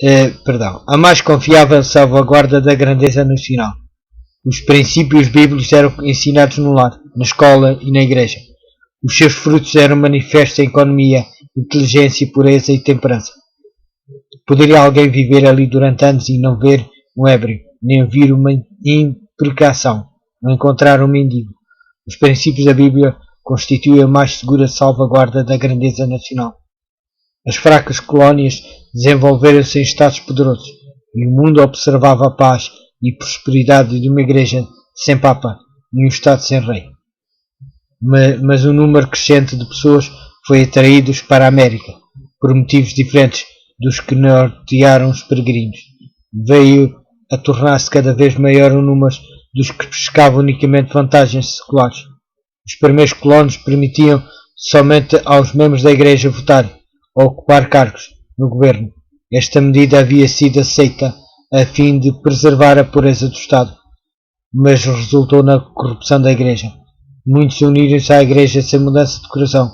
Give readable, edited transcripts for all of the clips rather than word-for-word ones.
A mais confiável salvaguarda da grandeza nacional. Os princípios bíblicos eram ensinados no lar, na escola e na igreja. Os seus frutos eram manifestos em economia, inteligência, pureza e temperança. Poderia alguém viver ali durante anos e não ver um ébrio, nem ouvir uma imprecação, não encontrar um mendigo? Os princípios da Bíblia constituem a mais segura salvaguarda da grandeza nacional. As fracas colónias desenvolveram-se em Estados poderosos, e o mundo observava a paz e prosperidade de uma igreja sem Papa e um Estado sem Rei. Mas um número crescente de pessoas foi atraídos para a América, por motivos diferentes dos que nortearam os peregrinos. Veio a tornar-se cada vez maior o número dos que pescavam unicamente vantagens seculares. Os primeiros colonos permitiam somente aos membros da igreja votar ou ocupar cargos no governo. Esta medida havia sido aceita a fim de preservar a pureza do Estado, mas resultou na corrupção da igreja. Muitos uniram-se à igreja sem mudança de coração.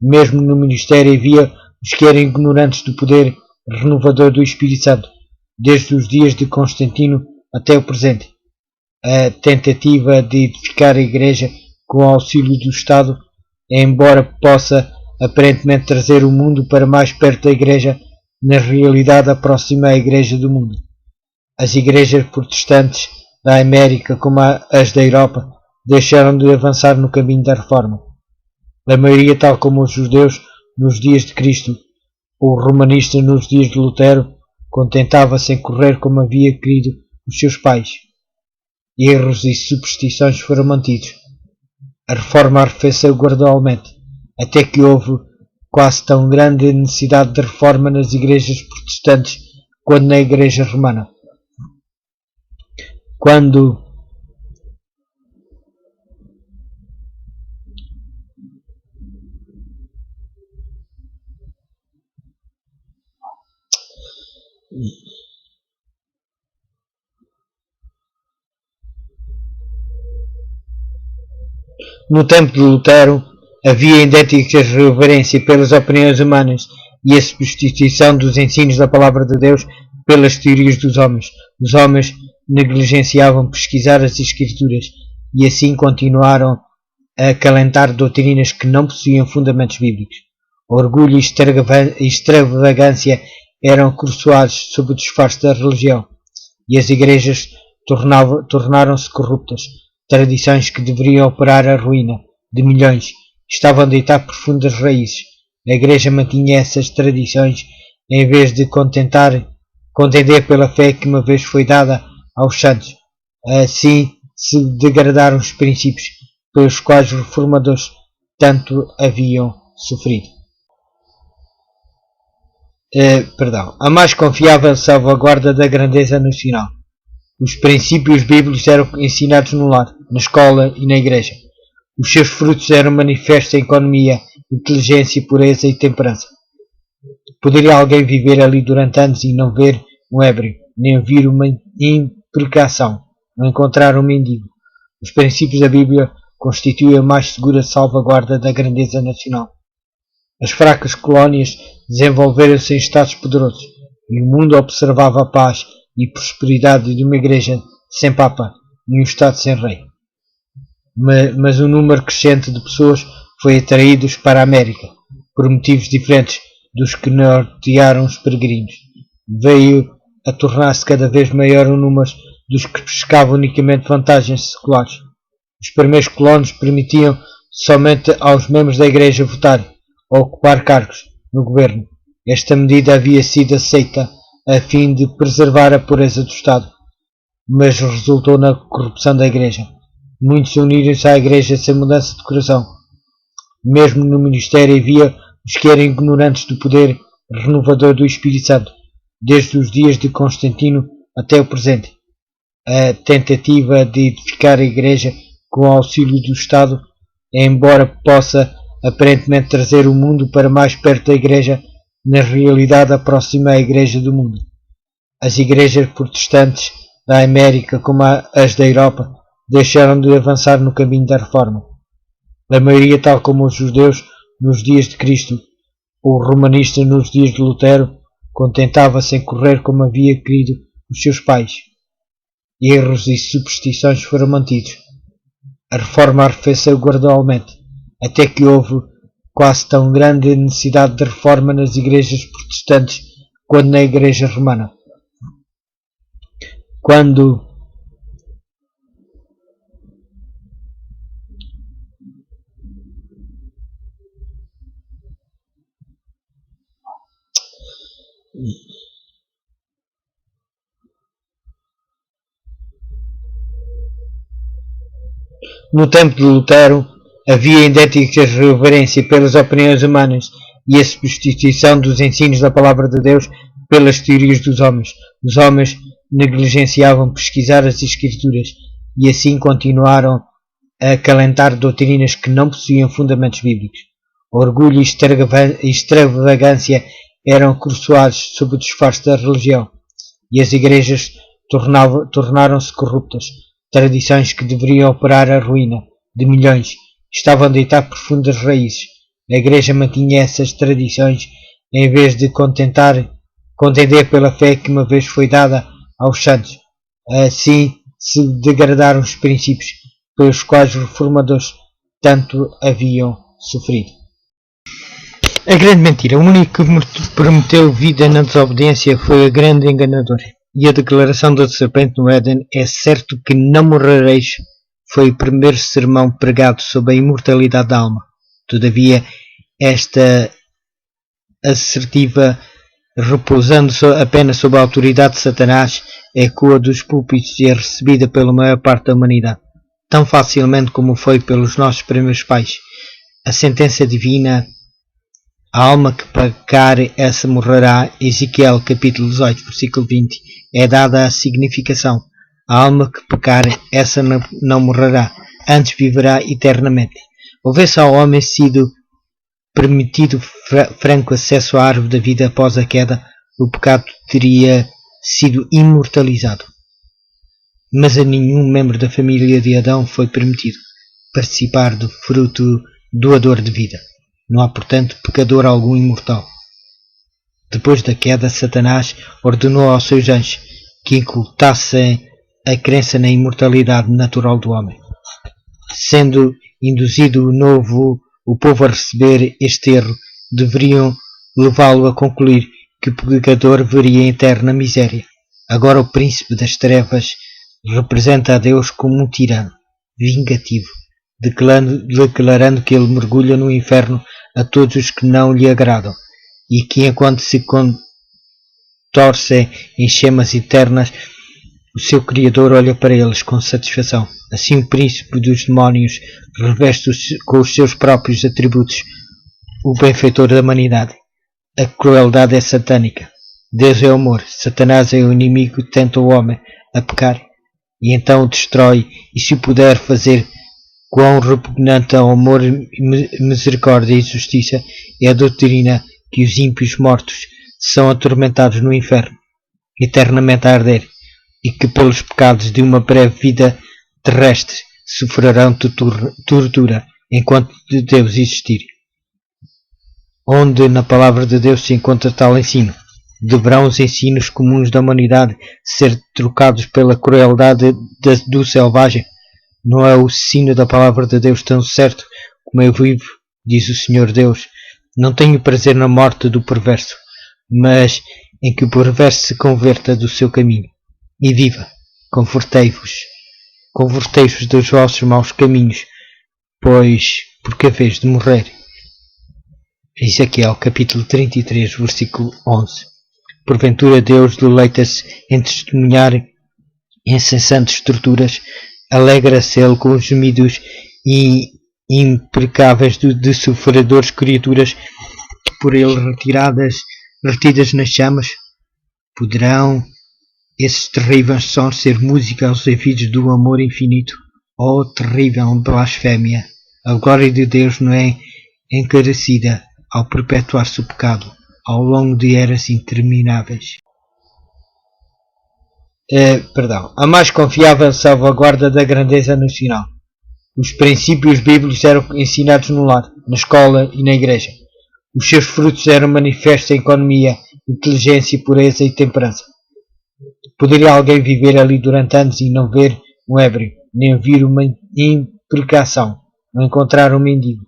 Mesmo no ministério havia os que eram ignorantes do poder renovador do Espírito Santo, desde os dias de Constantino até o presente. A tentativa de edificar a igreja com o auxílio do Estado, embora possa aparentemente trazer o mundo para mais perto da igreja, na realidade aproxima a igreja do mundo. As igrejas protestantes da América, como as da Europa, deixaram de avançar no caminho da reforma. A maioria, tal como os judeus nos dias de Cristo, ou o romanista nos dias de Lutero, contentava-se em correr como havia querido os seus pais. Erros e superstições foram mantidos. A reforma arrefeceu gradualmente, até que houve quase tão grande necessidade de reforma nas igrejas protestantes quanto na igreja romana. No tempo de Lutero, havia idênticas reverência pelas opiniões humanas e a substituição dos ensinos da palavra de Deus pelas teorias dos homens. Os homens negligenciavam pesquisar as Escrituras e assim continuaram a acalentar doutrinas que não possuíam fundamentos bíblicos. Orgulho e extravagância eram coroçoados sob o disfarce da religião, e as igrejas tornaram-se corruptas. Tradições que deveriam operar a ruína de milhões estavam a deitar profundas raízes. A igreja mantinha essas tradições em vez de contender pela fé que uma vez foi dada aos santos. Assim se degradaram os princípios pelos quais os reformadores tanto haviam sofrido. A mais confiável salvaguarda da grandeza nacional. Os princípios bíblicos eram ensinados no lar, na escola e na igreja. Os seus frutos eram manifestos em economia, inteligência, pureza e temperança. Poderia alguém viver ali durante anos e não ver um ébrio, nem ouvir uma imprecação, não encontrar um mendigo? Os princípios da Bíblia constituem a mais segura salvaguarda da grandeza nacional. As fracas colónias desenvolveram-se em Estados poderosos, e o mundo observava a paz e prosperidade de uma igreja sem Papa e um Estado sem Rei. Mas um número crescente de pessoas foi atraídos para a América, por motivos diferentes dos que nortearam os peregrinos. Veio a tornar-se cada vez maior o número dos que pescavam unicamente vantagens seculares. Os primeiros colonos permitiam somente aos membros da igreja votar ou ocupar cargos no governo. Esta medida havia sido aceita a fim de preservar a pureza do Estado, mas resultou na corrupção da igreja. Muitos uniram-se à igreja sem mudança de coração. Mesmo no ministério havia os que eram ignorantes do poder renovador do Espírito Santo, desde os dias de Constantino até o presente. A tentativa de edificar a igreja com o auxílio do Estado, embora possa aparentemente trazer o mundo para mais perto da igreja, na realidade aproxima a igreja do mundo. As igrejas protestantes da América, como as da Europa, deixaram de avançar no caminho da reforma. A maioria, tal como os judeus nos dias de Cristo, ou o romanista nos dias de Lutero, contentava-se em correr como havia querido os seus pais. Erros e superstições foram mantidos. A reforma arrefeceu gradualmente, até que houve quase tão grande necessidade de reforma nas igrejas protestantes quanto na igreja romana. Quando no tempo de Lutero havia idêntica reverência pelas opiniões humanas e a substituição dos ensinos da palavra de Deus pelas teorias dos homens. Os homens negligenciavam pesquisar as Escrituras e assim continuaram a acalentar doutrinas que não possuíam fundamentos bíblicos. Orgulho e extravagância eram coroados sob o disfarce da religião e as igrejas tornaram-se corruptas. Tradições que deveriam operar a ruína de milhões estavam a deitar profundas raízes. A igreja mantinha essas tradições em vez de contender pela fé que uma vez foi dada aos santos. Assim se degradaram os princípios pelos quais os reformadores tanto haviam sofrido. A grande mentira, o único que prometeu vida na desobediência foi a grande enganadora. E a declaração da serpente no Éden, é certo que não morrereis, foi o primeiro sermão pregado sobre a imortalidade da alma. Todavia, esta assertiva, repousando apenas sob a autoridade de Satanás, ecoa dos púlpitos e é recebida pela maior parte da humanidade, tão facilmente como foi pelos nossos primeiros pais. A sentença divina, a alma que pecar, essa morrerá, Ezequiel capítulo 18, versículo 20, é dada a significação. A alma que pecar, essa não morrerá, antes viverá eternamente. Houvesse ao homem sido permitido franco acesso à árvore da vida após a queda, o pecado teria sido imortalizado. Mas a nenhum membro da família de Adão foi permitido participar do fruto doador de vida. Não há, portanto, pecador algum imortal. Depois da queda, Satanás ordenou aos seus anjos que incultassem a crença na imortalidade natural do homem. Sendo induzido o povo a receber este erro, deveriam levá-lo a concluir que o pecador veria eterna miséria. Agora o príncipe das trevas representa a Deus como um tirano, vingativo, declarando que ele mergulha no inferno a todos os que não lhe agradam, e que enquanto se contorcem em chamas eternas, o seu Criador olha para eles com satisfação. Assim o príncipe dos demónios reveste com os seus próprios atributos o benfeitor da humanidade. A crueldade é satânica. Deus é amor. Satanás é o inimigo que tenta o homem a pecar e então o destrói, e se o puder fazer, quão repugnante ao amor, misericórdia e justiça é a doutrina que os ímpios mortos são atormentados no inferno, eternamente a arder, e que pelos pecados de uma breve vida terrestre sofrerão tortura enquanto de Deus existir. Onde na palavra de Deus se encontra tal ensino, deverão os ensinos comuns da humanidade ser trocados pela crueldade do selvagem? Não é o ensino da palavra de Deus tão certo como eu vivo, diz o Senhor Deus. Não tenho prazer na morte do perverso, mas em que o perverso se converta do seu caminho e viva. Convertei-vos dos vossos maus caminhos, pois porque a vez de morrer. Ezequiel capítulo 33, versículo 11. Porventura Deus deleita-se em testemunhar incessantes torturas, alegra-se ele com os gemidos imprecáveis de sofredores criaturas por ele retidas nas chamas? Poderão esses terríveis sons ser música aos ouvidos do amor infinito? Oh, terrível blasfémia! A glória de Deus não é encarecida ao perpetuar-se o pecado ao longo de eras intermináveis. A mais confiável salvaguarda da grandeza nacional. Os princípios bíblicos eram ensinados no lar, na escola e na igreja. Os seus frutos eram manifestos em economia inteligência, pureza e temperança. Poderia alguém viver ali durante anos e não ver um ébrio, nem ouvir uma imprecação, não encontrar um mendigo?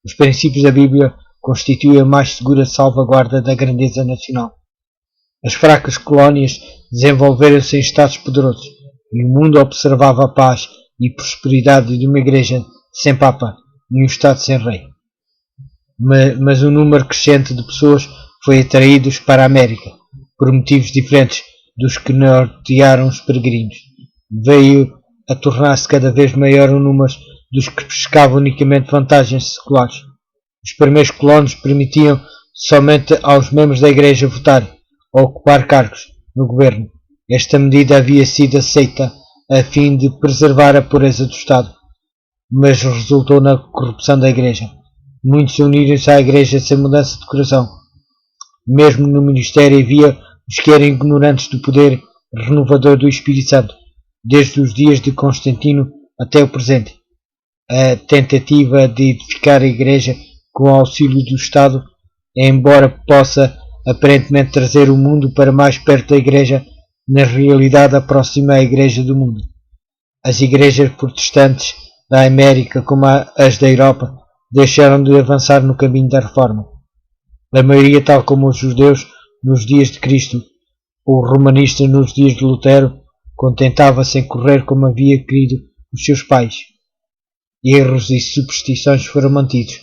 Os princípios da Bíblia constituem a mais segura salvaguarda da grandeza nacional. As fracas colónias desenvolveram-se em Estados poderosos, e o mundo observava a paz e prosperidade de uma igreja sem Papa e um Estado sem Rei. Mas um número crescente de pessoas foi atraídos para a América, por motivos diferentes dos que nortearam os peregrinos. Veio a tornar-se cada vez maior o número dos que pescavam unicamente vantagens seculares. Os primeiros colonos permitiam somente aos membros da igreja votar ou ocupar cargos no governo. Esta medida havia sido aceita a fim de preservar a pureza do Estado, mas resultou na corrupção da igreja. Muitos uniram-se à igreja sem mudança de coração. Mesmo no ministério havia os que eram ignorantes do poder renovador do Espírito Santo, desde os dias de Constantino até o presente. A tentativa de edificar a igreja com o auxílio do Estado, embora possa aparentemente trazer o mundo para mais perto da igreja, na realidade aproxima a igreja do mundo. As igrejas protestantes da América, como as da Europa, deixaram de avançar no caminho da reforma. A maioria, tal como os judeus nos dias de Cristo, ou os romanistas nos dias de Lutero, contentava-se em correr como havia querido os seus pais. Erros e superstições foram mantidos.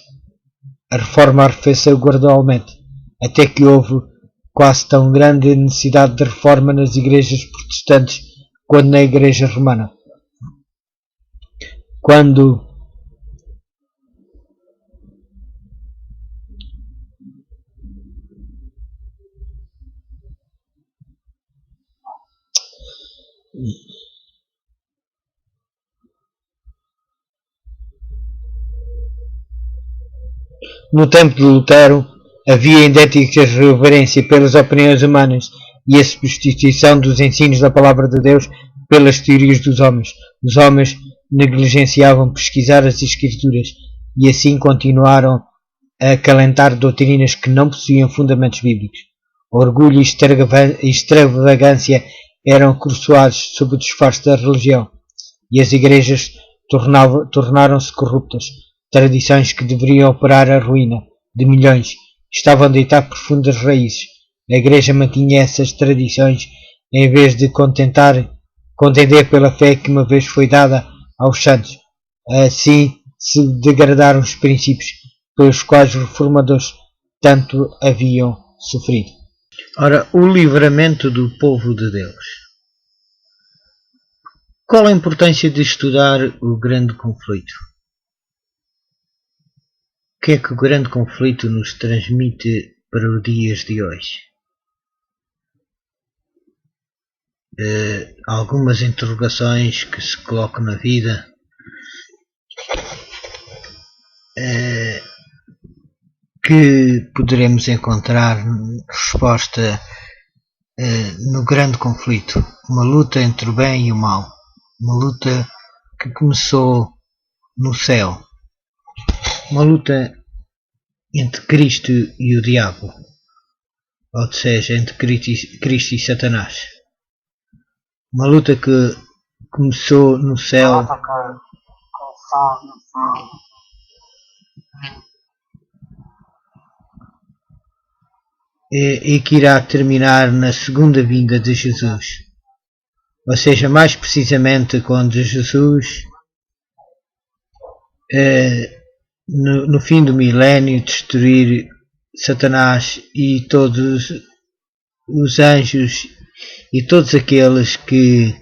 A reforma arrefeceu gradualmente, até que houve quase tão grande necessidade de reforma nas igrejas protestantes quanto na igreja romana. No tempo de Lutero, havia idênticas reverência pelas opiniões humanas e a substituição dos ensinos da palavra de Deus pelas teorias dos homens. Os homens negligenciavam pesquisar as Escrituras e assim continuaram a acalentar doutrinas que não possuíam fundamentos bíblicos. Orgulho e extravagância eram coroçoados sob o disfarce da religião, e as igrejas tornaram-se corruptas. Tradições que deveriam operar a ruína de milhões estavam a deitar profundas raízes. A igreja mantinha essas tradições em vez de contender pela fé que uma vez foi dada aos santos. Assim se degradaram os princípios pelos quais os reformadores tanto haviam sofrido. Ora, o livramento do povo de Deus. Qual a importância de estudar o grande conflito? O que é que o grande conflito nos transmite para os dias de hoje? Algumas interrogações que se colocam na vida. Que poderemos encontrar resposta no grande conflito. Uma luta entre o bem e o mal. Uma luta que começou no céu. Uma luta entre Cristo e o diabo, ou seja, entre Cristo e Satanás. Uma luta que começou no céu e que irá terminar na segunda vinda de Jesus. Ou seja, mais precisamente quando Jesus no fim do milénio destruir Satanás e todos os anjos e todos aqueles que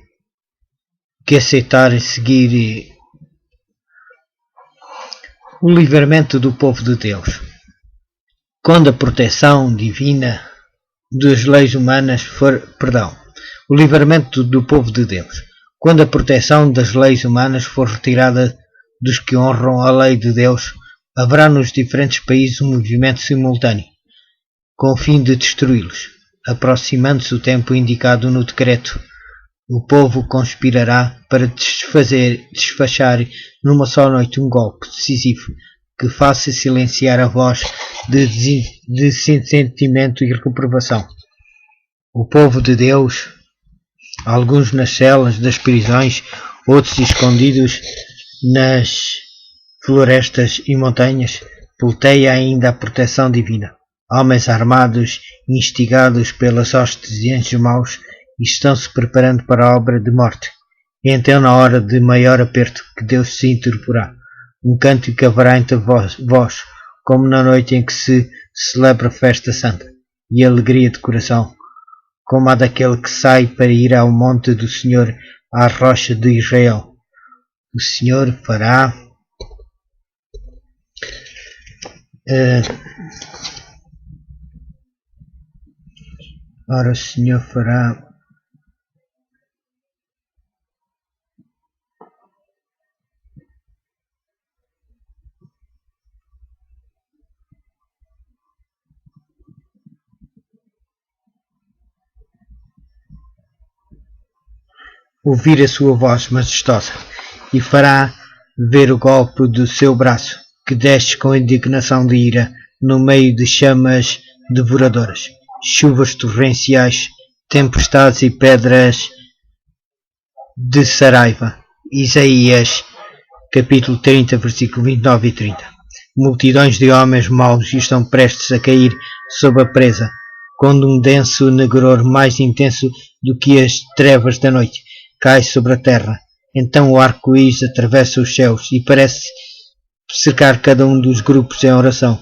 aceitarem seguir o livramento do povo de Deus. Quando a proteção divina das leis humanas o livramento do povo de Deus. Quando a proteção das leis humanas for retirada dos que honram a lei de Deus, haverá nos diferentes países um movimento simultâneo, com o fim de destruí-los. Aproximando-se o tempo indicado no decreto, o povo conspirará para desfachar numa só noite um golpe decisivo, que faça silenciar a voz de dessentimento e reprovação. O povo de Deus, alguns nas celas das prisões, outros escondidos nas florestas e montanhas, pleiteia ainda a proteção divina. Homens armados, instigados pelas hostes de anjos maus, estão-se preparando para a obra de morte. E então, na hora de maior aperto, que Deus se interporá. Um cântico haverá entre vós, como na noite em que se celebra festa santa, e alegria de coração, como a daquele que sai para ir ao monte do Senhor, à rocha de Israel. O Senhor fará o Senhor fará ouvir a sua voz majestosa, e fará ver o golpe do seu braço, que desce com indignação de ira, no meio de chamas devoradoras, chuvas torrenciais, tempestades e pedras de saraiva. Isaías, capítulo 30, versículo 29 e 30. Multidões de homens maus estão prestes a cair sob a presa, quando um denso negror mais intenso do que as trevas da noite cai sobre a terra. Então o arco-íris atravessa os céus e parece cercar cada um dos grupos em oração.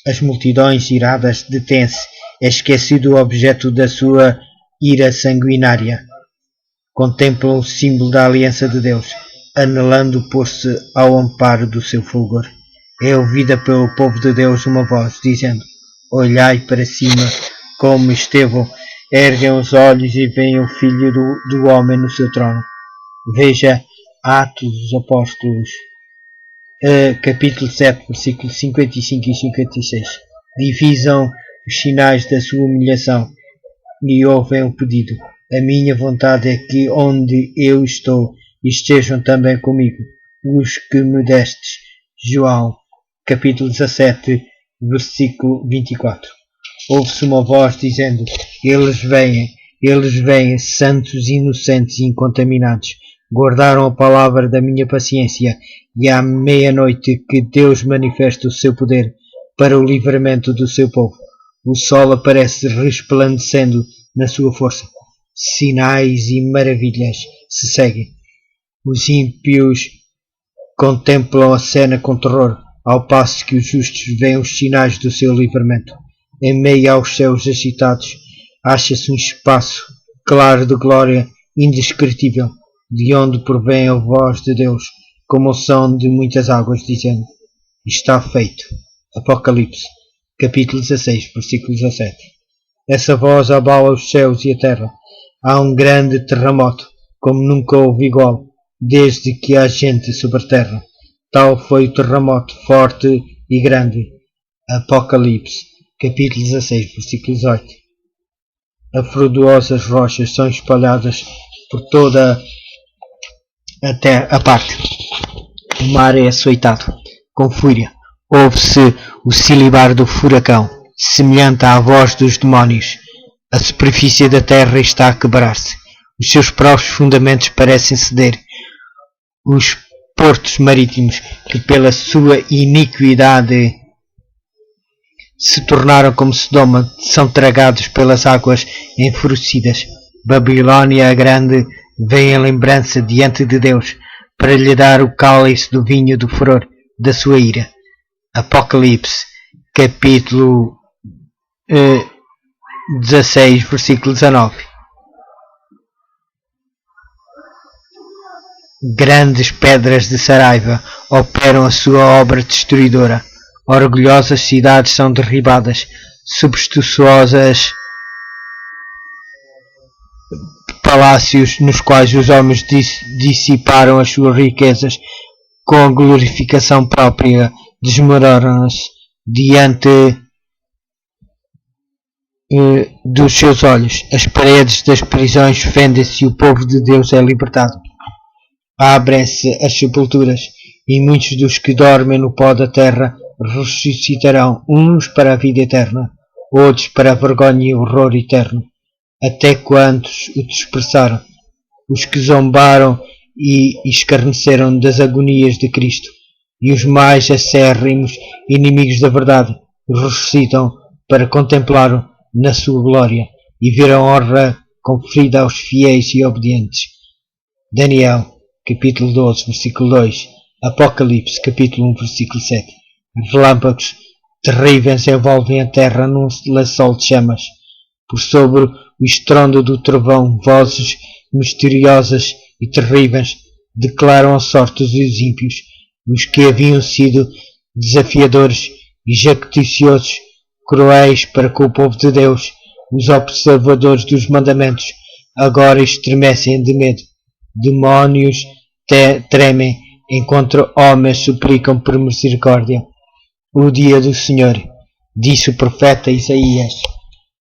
As multidões iradas detêm-se, é esquecido o objeto da sua ira sanguinária. Contemplam o símbolo da aliança de Deus, anelando pôr-se ao amparo do seu fulgor. É ouvida pelo povo de Deus uma voz, dizendo: olhai para cima, como Estevão. Erguem os olhos e veem o Filho do Homem no seu trono. Veja Atos dos Apóstolos, capítulo 7, versículos 55 e 56. Divisam os sinais da sua humilhação e ouvem o pedido. A minha vontade é que onde eu estou estejam também comigo os que me destes. João, capítulo 17, versículo 24. Ouve-se uma voz dizendo: eles vêm, santos, inocentes e incontaminados. Guardaram a palavra da minha paciência, e à meia-noite que Deus manifesta o seu poder para o livramento do seu povo. O sol aparece resplandecendo na sua força. Sinais e maravilhas se seguem. Os ímpios contemplam a cena com terror, ao passo que os justos veem os sinais do seu livramento. Em meio aos céus agitados, acha-se um espaço claro de glória indescritível, de onde provém a voz de Deus, como o som de muitas águas, dizendo: está feito. Apocalipse, capítulo 16, versículo 17. Essa voz abala os céus e a terra. Há um grande terremoto, como nunca houve igual, desde que há gente sobre a terra. Tal foi o terremoto forte e grande. Apocalipse, capítulo 16, versículo 18. Afrodosas rochas são espalhadas por toda a parte. O mar é açoitado com fúria. Ouve-se o silibar do furacão, semelhante à voz dos demónios. A superfície da terra está a quebrar-se. Os seus próprios fundamentos parecem ceder. Os portos marítimos, que pela sua iniquidade se tornaram como Sodoma, são tragados pelas águas enfurecidas. Babilônia a grande vem em lembrança diante de Deus, para lhe dar o cálice do vinho do furor da sua ira. Apocalipse, capítulo 16, versículo 19. Grandes pedras de Saraiva operam a sua obra destruidora. Orgulhosas cidades são derribadas, substanciosas palácios nos quais os homens dissiparam as suas riquezas com a glorificação própria desmoronam-se diante dos seus olhos. As paredes das prisões fendem-se e o povo de Deus é libertado. Abrem-se as sepulturas e muitos dos que dormem no pó da terra ressuscitarão, uns para a vida eterna, outros para a vergonha e horror eterno. Até quantos o dispersaram, os que zombaram e escarneceram das agonias de Cristo, e os mais acérrimos inimigos da verdade ressuscitam para contemplá-lo na sua glória e ver a honra conferida aos fiéis e obedientes. Daniel, capítulo 12, versículo 2, Apocalipse, capítulo 1, versículo 7. Relâmpagos terríveis envolvem a terra num lençol de chamas. Por sobre o estrondo do trovão, vozes misteriosas e terríveis declaram a sorte dos ímpios, os que haviam sido desafiadores e jacticiosos, cruéis para com o povo de Deus. Os observadores dos mandamentos agora estremecem de medo. Demónios tremem, enquanto homens suplicam por misericórdia. O dia do Senhor, disse o profeta Isaías.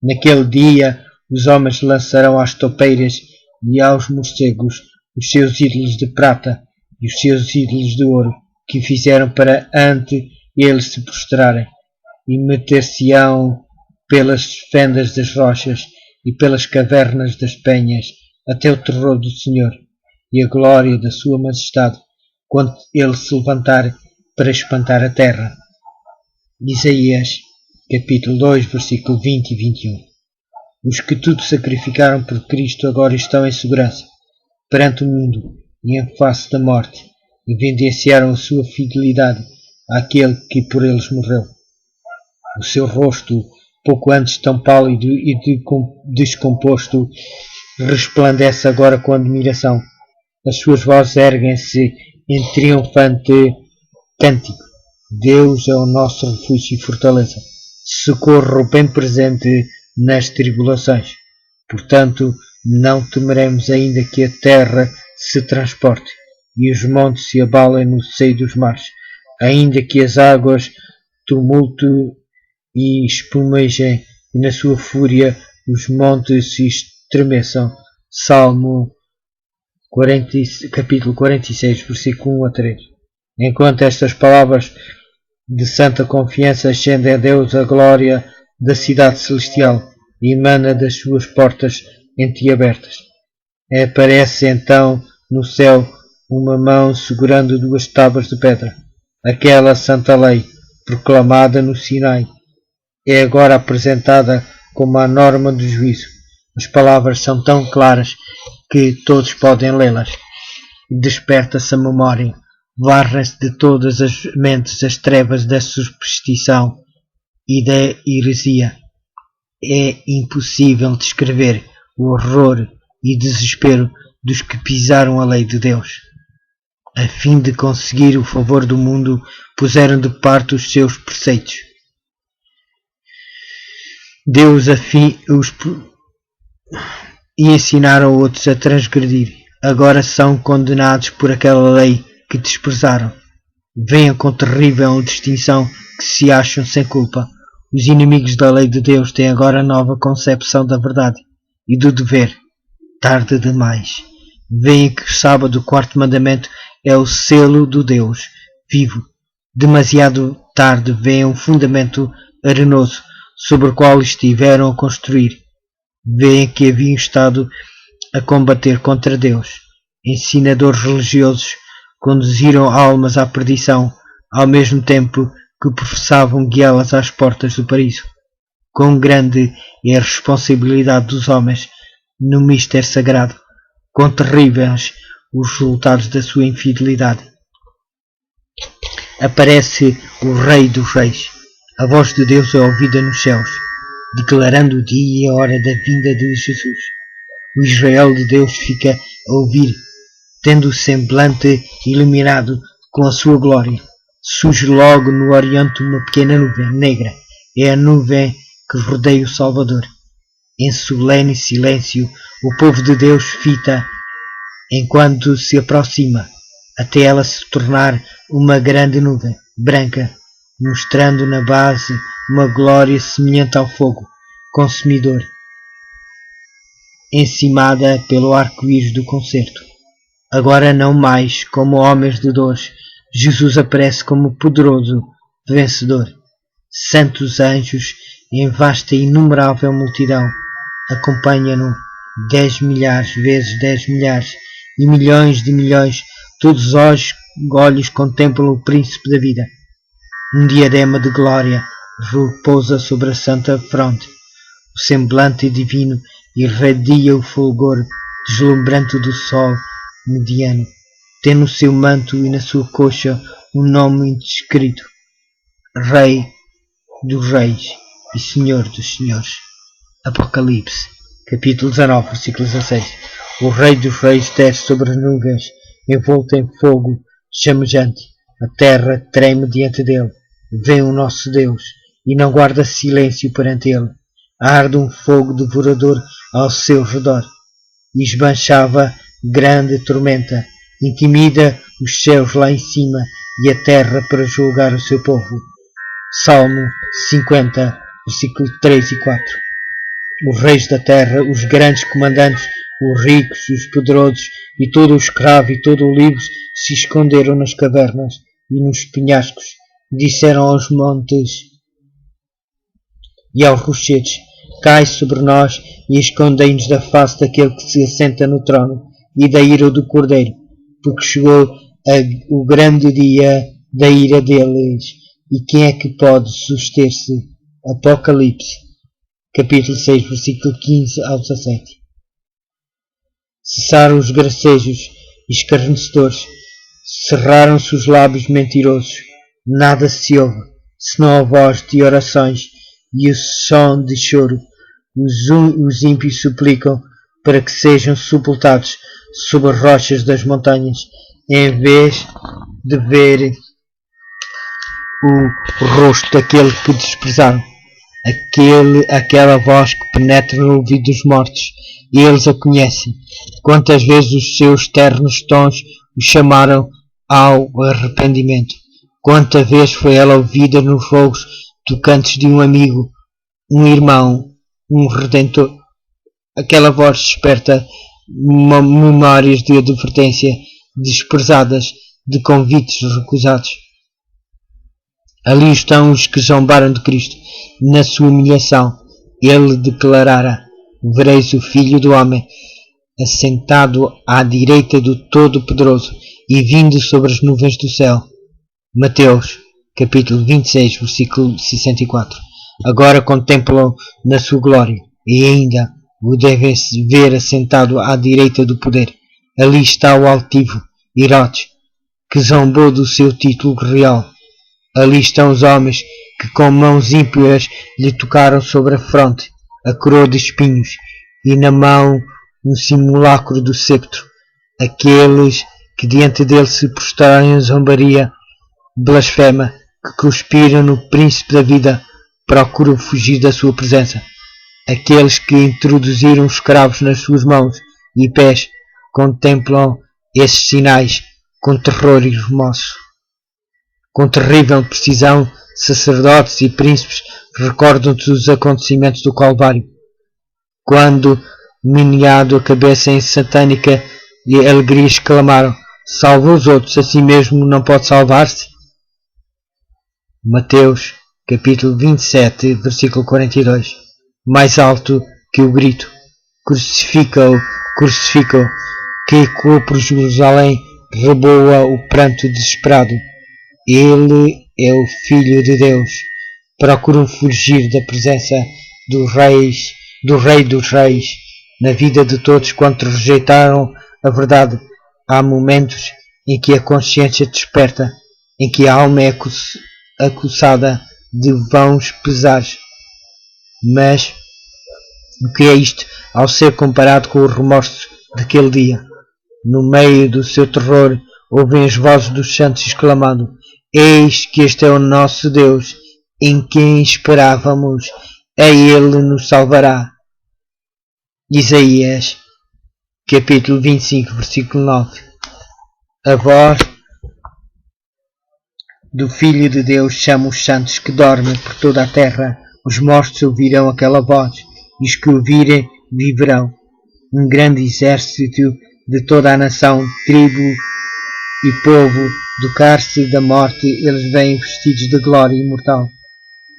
Naquele dia os homens lançarão às topeiras e aos morcegos os seus ídolos de prata e os seus ídolos de ouro, que fizeram para ante eles se prostrarem, e meter-se-ão pelas fendas das rochas e pelas cavernas das penhas, até o terror do Senhor e a glória da sua majestade, quando ele se levantar para espantar a terra. Isaías, capítulo 2, versículo 20 e 21. Os que tudo sacrificaram por Cristo agora estão em segurança perante o mundo e em face da morte, e evidenciaram a sua fidelidade àquele que por eles morreu. O seu rosto, pouco antes tão pálido e descomposto, resplandece agora com admiração. As suas vozes erguem-se em triunfante cântico. Deus é o nosso refúgio e fortaleza, socorro bem presente nas tribulações. Portanto, não temeremos, ainda que a terra se transporte e os montes se abalem no seio dos mares, ainda que as águas tumulto e espumejem e na sua fúria os montes se estremeçam. Salmo 40, capítulo 46, versículo 1 a 3. Enquanto estas palavras de santa confiança ascendem a Deus, a glória da cidade celestial emana das suas portas entreabertas. Aparece então no céu uma mão segurando duas tábuas de pedra. Aquela santa lei, proclamada no Sinai, é agora apresentada como a norma do juízo. As palavras são tão claras que todos podem lê-las. Desperta-se a memória, varrem-se de todas as mentes as trevas da superstição e da heresia. É impossível descrever o horror e desespero dos que pisaram a lei de Deus. A fim de conseguir o favor do mundo, puseram de parte os seus preceitos. Deus e ensinaram outros a transgredir. Agora são condenados por aquela lei que desprezaram. Venham com terrível distinção que se acham sem culpa. Os inimigos da lei de Deus têm agora nova concepção da verdade e do dever. Tarde demais. Veem que o sábado, o quarto mandamento, é o selo do Deus vivo. Demasiado tarde veem um fundamento arenoso sobre o qual estiveram a construir. Veem que haviam estado a combater contra Deus. Ensinadores religiosos conduziram almas à perdição, ao mesmo tempo que professavam guiá-las às portas do paraíso. Quão grande é a responsabilidade dos homens no mistério sagrado, quão terríveis os resultados da sua infidelidade. Aparece o Rei dos Reis. A voz de Deus é ouvida nos céus, declarando o dia e a hora da vinda de Jesus. O Israel de Deus fica a ouvir, tendo o semblante iluminado com a sua glória. Surge logo no oriente uma pequena nuvem negra. É a nuvem que rodeia o Salvador. Em solene silêncio, o povo de Deus fita enquanto se aproxima, até ela se tornar uma grande nuvem branca, mostrando na base uma glória semelhante ao fogo consumidor, encimada pelo arco-íris do concerto. Agora não mais como homens de dores, Jesus aparece como poderoso vencedor. Santos anjos em vasta e inumerável multidão acompanham-no, 10 milhares vezes 10 milhares e milhões de milhões, todos os olhos contemplam o príncipe da vida. Um diadema de glória repousa sobre a santa fronte. O semblante divino irradia o fulgor deslumbrante do sol mediano. Tem no seu manto e na sua coxa um nome indescrito: Rei dos Reis e Senhor dos Senhores. Apocalipse, capítulo 19, versículo 16. O Rei dos Reis desce sobre as nuvens, envolto em fogo chamejante. A terra treme diante dele. Vem o nosso Deus e não guarda silêncio perante ele. Arde um fogo devorador ao seu redor. E esbanchava grande tormenta. Intimida os céus lá em cima e a terra para julgar o seu povo. Salmo 50, versículo 3 e 4. Os reis da terra, os grandes comandantes, os ricos, os poderosos, e todo o escravo e todo o livre se esconderam nas cavernas e nos penhascos. Disseram aos montes e aos rochedos: cai sobre nós e escondei-nos da face daquele que se assenta no trono e da ira do Cordeiro, porque chegou o grande dia da ira deles. E quem é que pode suster-se? Apocalipse, capítulo 6, versículo 15 ao 17. Cessaram os gracejos e escarnecedores, cerraram-se os lábios mentirosos. Nada se ouve, senão a voz de orações e o som de choro. Os ímpios suplicam para que sejam sepultados sob as rochas das montanhas, em vez de ver o rosto daquele que desprezaram. Aquela voz que penetra no ouvido dos mortos, e eles a conhecem. Quantas vezes os seus ternos tons o chamaram ao arrependimento. Quantas vezes foi ela ouvida nos rogos tocantes de um amigo, um irmão, um redentor. Aquela voz desperta memórias de advertência desprezadas, de convites recusados. Ali estão os que zombaram de Cristo. Na sua humilhação, ele declarara: vereis o Filho do Homem assentado à direita do Todo-Poderoso e vindo sobre as nuvens do céu. Mateus, capítulo 26, versículo 64. Agora contemplam na sua glória e ainda o devem ver assentado à direita do poder. Ali está o altivo Herodes, que zombou do seu título real. Ali estão os homens que com mãos ímpias lhe tocaram sobre a fronte a coroa de espinhos e na mão um simulacro do sceptro. Aqueles que diante dele se prostraram em zombaria blasfema, que cuspiram no príncipe da vida, procuram fugir da sua presença. Aqueles que introduziram escravos nas suas mãos e pés contemplam esses sinais com terror e remorso. Com terrível precisão, sacerdotes e príncipes recordam-se dos acontecimentos do Calvário, quando, meneado a cabeça em satânica e alegria, exclamaram: salva os outros, a si mesmo não pode salvar-se? Mateus, capítulo 27, versículo 42. Mais alto que o grito: crucifica-o, crucifica-o, que ecoou por Jerusalém, reboa o pranto desesperado. Ele é o Filho de Deus. Procuram fugir da presença do Rei dos Reis, na vida de todos quantos rejeitaram a verdade. Há momentos em que a consciência desperta, em que a alma é acusada de vãos pesares. Mas o que é isto ao ser comparado com o remorso daquele dia? No meio do seu terror, ouvem as vozes dos santos exclamando: eis que este é o nosso Deus, em quem esperávamos, a Ele nos salvará. Isaías, capítulo 25, versículo 9. A voz do Filho de Deus chama os santos que dormem por toda a terra. Os mortos ouvirão aquela voz, e os que ouvirem viverão. Um grande exército de toda a nação, tribo e povo do cárcere da morte, eles vêm vestidos de glória imortal,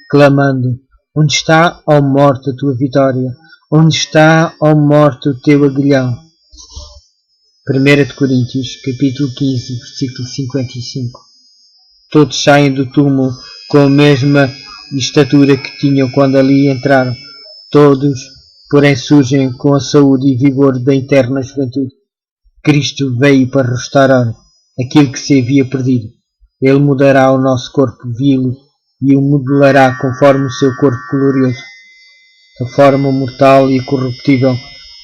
clamando: onde está, ó morte, a tua vitória? Onde está, ó morte, o teu aguilhão? 1 de Coríntios, capítulo 15, versículo 55. Todos saem do túmulo com a mesma estatura que tinham quando ali entraram. Todos, porém, surgem com a saúde e vigor da eterna juventude. Cristo veio para restaurar aquilo que se havia perdido. Ele mudará o nosso corpo vil e o modelará conforme o seu corpo glorioso. A forma mortal e corruptível,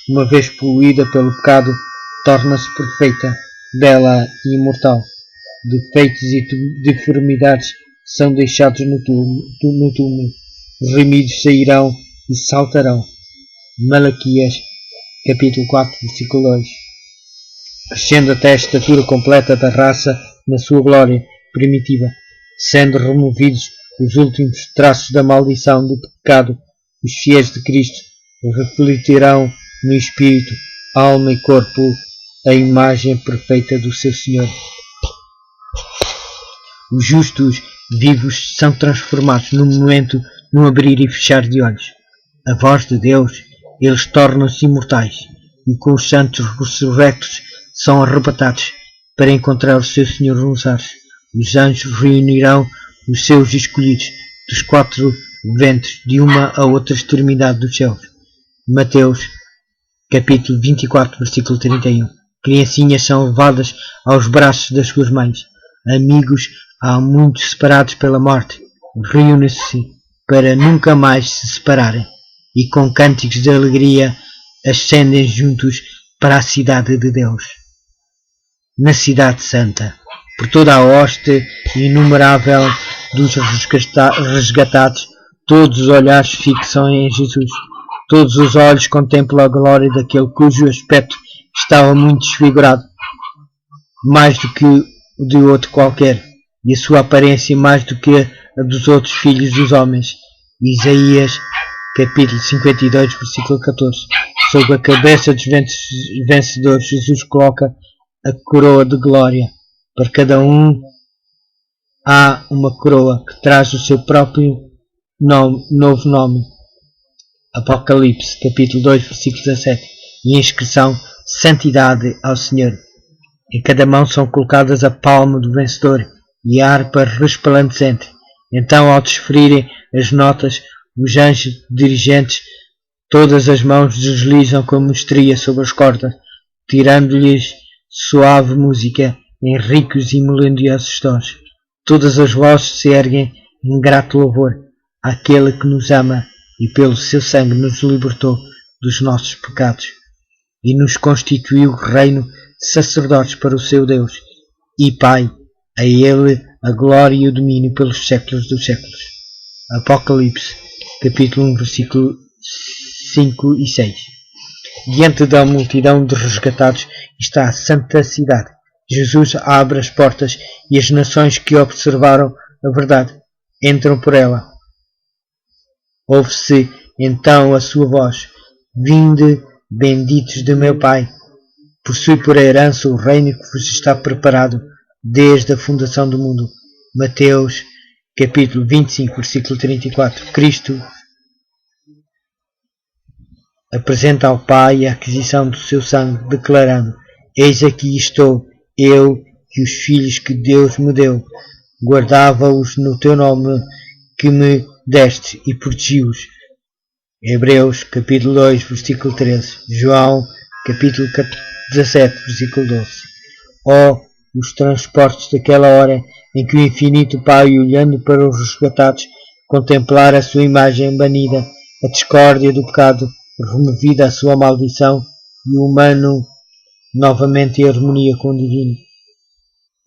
uma vez poluída pelo pecado, torna-se perfeita, bela e imortal. Defeitos e deformidades são deixados no túmulo. Os remidos sairão e saltarão. Malaquias, capítulo 4, versículo 2. Crescendo até a estatura completa da raça na sua glória primitiva, sendo removidos os últimos traços da maldição do pecado, os fiéis de Cristo refletirão no espírito, alma e corpo a imagem perfeita do seu Senhor. Os justos vivos são transformados num momento, num abrir e fechar de olhos. A voz de Deus, eles tornam-se imortais e com os santos ressurrectos são arrebatados para encontrar o seu Senhor nos ares. Os anjos reunirão os seus escolhidos dos quatro ventos de uma a outra extremidade dos céus. Mateus, capítulo 24, versículo 31. Criancinhas são levadas aos braços das suas mães. Amigos há muito separados pela morte reúnem-se para nunca mais se separarem e com cânticos de alegria ascendem juntos para a cidade de Deus. Na cidade santa, por toda a hoste inumerável dos resgatados, todos os olhares fixam em Jesus. Todos os olhos contemplam a glória daquele cujo aspecto estava muito desfigurado, mais do que o de outro qualquer, e a sua aparência mais do que a dos outros filhos dos homens. Isaías, capítulo 52, versículo 14. Sobre a cabeça dos vencedores, Jesus coloca a coroa de glória. Para cada um há uma coroa que traz o seu próprio novo nome. Apocalipse, capítulo 2, versículo 17. E a inscrição: Santidade ao Senhor. Em cada mão são colocadas a palma do vencedor e a harpa resplandecente. Então, ao desferirem as notas, os anjos dirigentes, todas as mãos deslizam como estria sobre as cordas, tirando-lhes suave música em ricos e melodiosos tons. Todas as vozes se erguem em grato louvor àquele que nos ama e pelo seu sangue nos libertou dos nossos pecados e nos constituiu reino de sacerdotes para o seu Deus e Pai. A ele a glória e o domínio pelos séculos dos séculos. Apocalipse, capítulo 1, versículo 5 e 6. Diante da multidão de resgatados está a santa cidade. Jesus abre as portas e as nações que observaram a verdade entram por ela. Ouve-se então a sua voz: Vinde, benditos de meu Pai, possui por herança o reino que vos está preparado desde a fundação do mundo. Mateus, capítulo 25, versículo 34. Cristo apresenta ao Pai a aquisição do seu sangue, declarando: Eis aqui estou, eu e os filhos que Deus me deu. Guardava-os no teu nome que me deste e protegi-os. Hebreus, capítulo 2, versículo 13. João, capítulo 17, versículo 12. Os transportes daquela hora em que o infinito Pai, olhando para os resgatados, contemplar a sua imagem banida, a discórdia do pecado, removida a sua maldição, e o humano novamente em harmonia com o divino.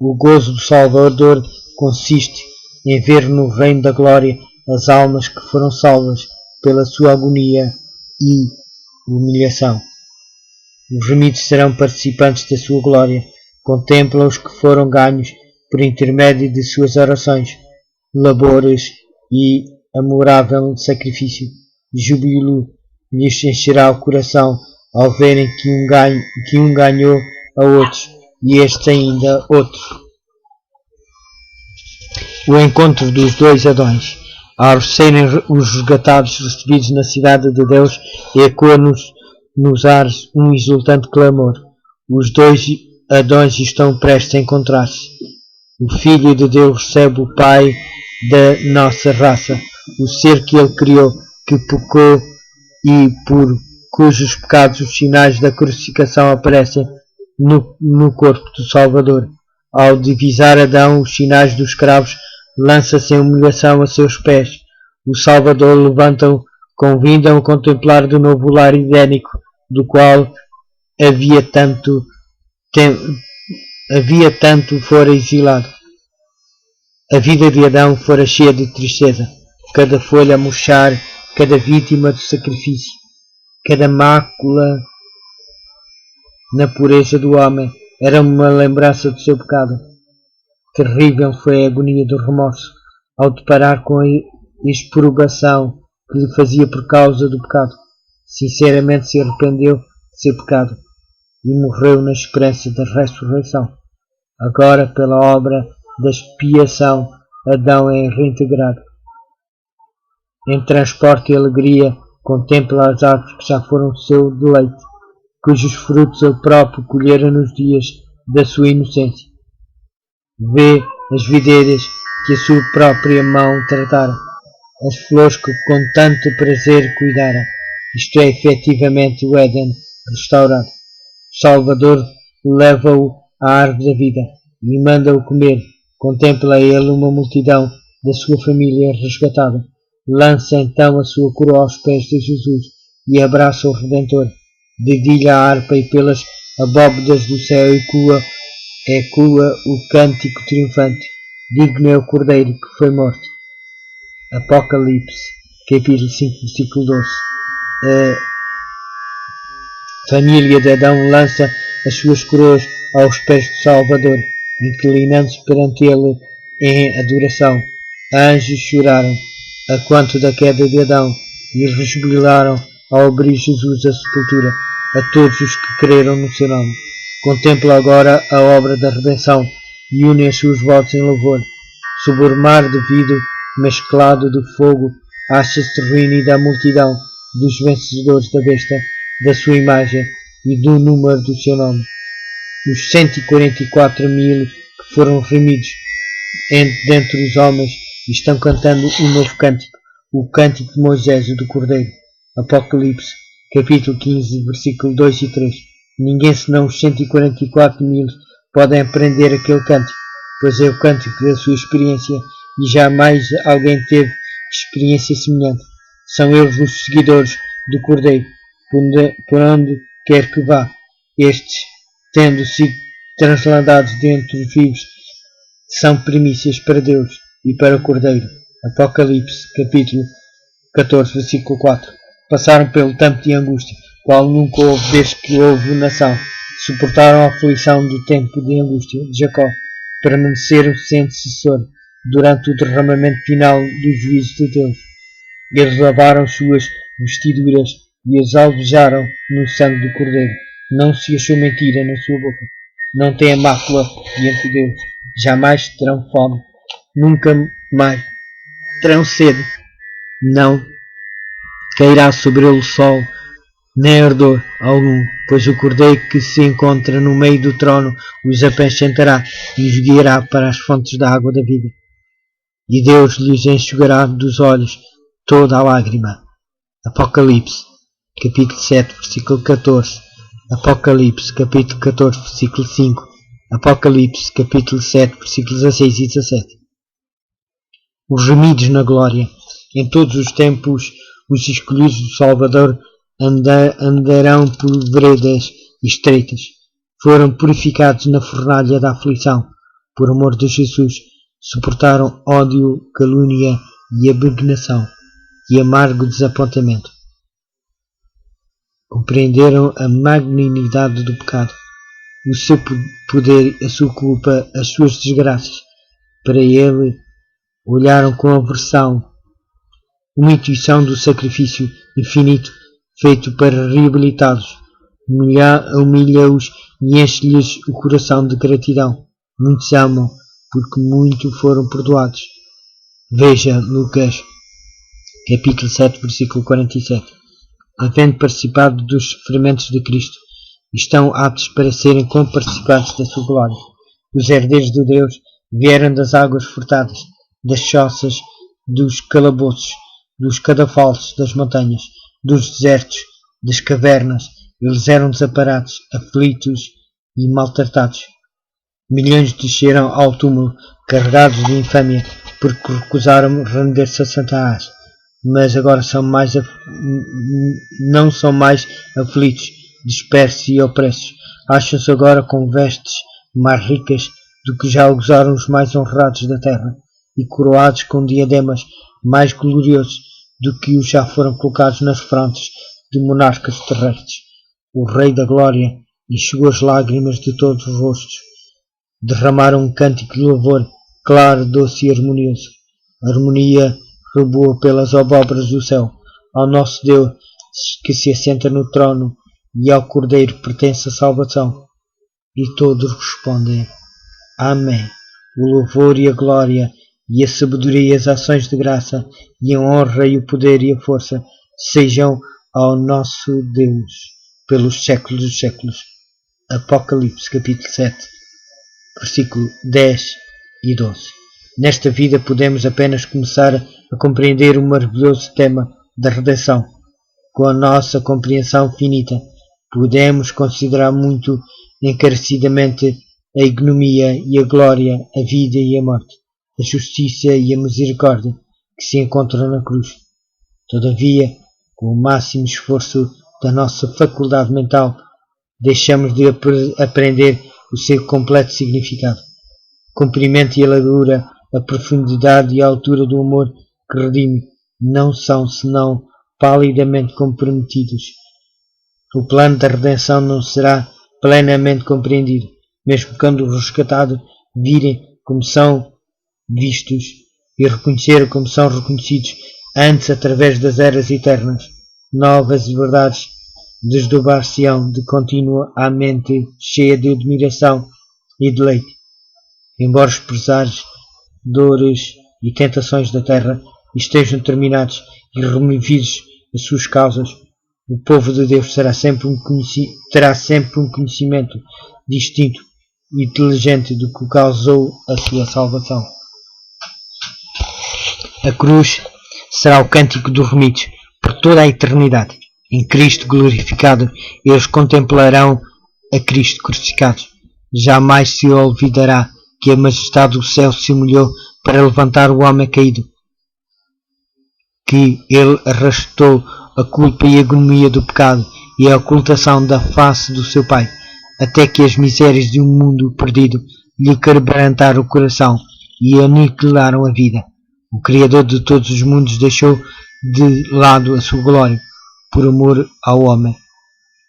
O gozo do Salvador consiste em ver no reino da glória as almas que foram salvas pela sua agonia e humilhação. Os remidos serão participantes da sua glória. Contemplam os que foram ganhos por intermédio de suas orações, labores e amorável sacrifício. Júbilo lhes encherá o coração ao verem que um ganhou a outros e estes ainda outros. O encontro dos dois Adões. Ao serem os resgatados recebidos na cidade de Deus, ecoa nos ares um exultante clamor. Os dois Adões estão prestes a encontrar-se. O Filho de Deus recebe o Pai da nossa raça, o ser que ele criou, que pecou e por cujos pecados os sinais da crucificação aparecem no corpo do Salvador. Ao divisar Adão os sinais dos cravos, lança-se em humilhação a seus pés. O Salvador levanta-o, convida-o a contemplar do novo lar idênico, do qual havia tanto fora exilado. A vida de Adão fora cheia de tristeza, cada folha a murchar, cada vítima de sacrifício, cada mácula na pureza do homem era uma lembrança do seu pecado. Terrível foi a agonia do remorso ao deparar com a expurgação que lhe fazia por causa do pecado. Sinceramente se arrependeu de seu pecado e morreu na esperança da ressurreição. Agora, pela obra da expiação, Adão é reintegrado. Em transporte e alegria, contempla as árvores que já foram seu deleite, cujos frutos ele próprio colhera nos dias da sua inocência. Vê as videiras que a sua própria mão tratara, as flores que com tanto prazer cuidara. Isto é efetivamente o Éden restaurado. O Salvador leva-o à árvore da vida e manda-o comer. Contempla ele uma multidão da sua família resgatada. Lança então a sua coroa aos pés de Jesus e abraça o Redentor. Dedilha a harpa e pelas abóbadas do céu ecoa o cântico triunfante. Digno é o Cordeiro que foi morto. Apocalipse, capítulo 5, versículo 12. A família de Adão lança as suas coroas aos pés do Salvador, inclinando-se perante ele em adoração. Anjos choraram a quanto da queda de Adão e resjubilaram ao abrir Jesus a sepultura a todos os que creram no seu nome. Contempla agora a obra da redenção e une as suas vozes em louvor. Sob o mar de vidro mesclado de fogo, acha-se reunida a multidão dos vencedores da besta, da sua imagem e do número do seu nome. Os 144.000 que foram remidos dentre os homens estão cantando um novo cântico, o cântico de Moisés e do Cordeiro. Apocalipse, capítulo 15, versículo 2 e 3. Ninguém senão os 144.000 podem aprender aquele cântico, pois é o cântico da sua experiência e jamais alguém teve experiência semelhante. São eles os seguidores do Cordeiro, por onde quer que vá. Estes, tendo sido transladados dentre os vivos, são primícias para Deus e para o Cordeiro. Apocalipse, capítulo 14, versículo 4. Passaram pelo tempo de angústia, qual nunca houve desde que houve nação. Suportaram a aflição do tempo de angústia de Jacó. Permaneceram sem cessor durante o derramamento final do juízo de Deus. Eles lavaram suas vestiduras e as alvejaram no sangue do Cordeiro. Não se achou mentira na sua boca. Não tem a mácula diante de Deus. Jamais terão fome. Nunca mais terão sede. Não cairá sobre ele o sol, nem ardor algum, pois o Cordeiro que se encontra no meio do trono os apacentará e os guiará para as fontes da água da vida. E Deus lhes enxugará dos olhos toda a lágrima. Apocalipse, capítulo 7, versículo 14. Apocalipse, capítulo 14, versículo 5. Apocalipse, capítulo 7, versículos 16 e 17. Os remidos na glória. Em todos os tempos, os escolhidos do Salvador andarão por veredas estreitas. Foram purificados na fornalha da aflição. Por amor de Jesus, suportaram ódio, calúnia e abnegação e amargo desapontamento. Compreenderam a magnanimidade do pecado, o seu poder, a sua culpa, as suas desgraças. Para ele, olharam com aversão uma intuição do sacrifício infinito feito para reabilitá-los. Humilha-os e enche-lhes o coração de gratidão. Muitos amam, porque muito foram perdoados. Veja Lucas, capítulo 7, versículo 47. Havendo participado dos sofrimentos de Cristo, estão aptos para serem comparticipantes da sua glória. Os herdeiros de Deus vieram das águas furtadas, das choças, dos calabouços, dos cadafalsos das montanhas, dos desertos, das cavernas. Eles eram desamparados, aflitos e maltratados. Milhões desceram ao túmulo, carregados de infâmia, porque recusaram render-se a Satanás. Mas agora não são mais aflitos, dispersos e opressos. Acham-se agora com vestes mais ricas do que já gozaram os mais honrados da terra, e coroados com diademas mais gloriosos do que os já foram colocados nas frontes de monarcas terrestres. O Rei da Glória enxugou as lágrimas de todos os rostos. Derramaram um cântico de louvor, claro, doce e harmonioso. A harmonia reboa pelas abóboras do céu. Ao nosso Deus que se assenta no trono e ao Cordeiro pertence a salvação. E todos respondem: Amém. O louvor e a glória e a sabedoria e as ações de graça e a honra e o poder e a força sejam ao nosso Deus pelos séculos dos séculos. Apocalipse capítulo 7, versículo 10 e 12. Nesta vida podemos apenas começar a compreender o maravilhoso tema da redenção. Com a nossa compreensão finita, podemos considerar muito encarecidamente a ignomia e a glória, a vida e a morte, a justiça e a misericórdia que se encontram na cruz. Todavia, com o máximo esforço da nossa faculdade mental, deixamos de aprender o seu completo significado. O comprimento e a largura, a profundidade e a altura do amor que redime não são senão palidamente comprometidos. O plano da redenção não será plenamente compreendido, mesmo quando os resgatados virem como são vistos e reconheceram como são reconhecidos antes através das eras eternas. Novas verdades desdobrar-se-ão de contínuo à mente cheia de admiração e deleite. Embora os pesares, dores e tentações da terra estejam terminados e removidos as suas causas, o povo de Deus terá sempre um conhecimento distinto e inteligente do que causou a sua salvação. A cruz será o cântico dos remidos por toda a eternidade. Em Cristo glorificado, eles contemplarão a Cristo crucificado. Jamais se olvidará que a majestade do céu se humilhou para levantar o homem caído, que ele arrastou a culpa e a agonia do pecado e a ocultação da face do seu Pai, até que as misérias de um mundo perdido lhe quebrantaram o coração e aniquilaram a vida. O Criador de todos os mundos deixou de lado a sua glória por amor ao homem.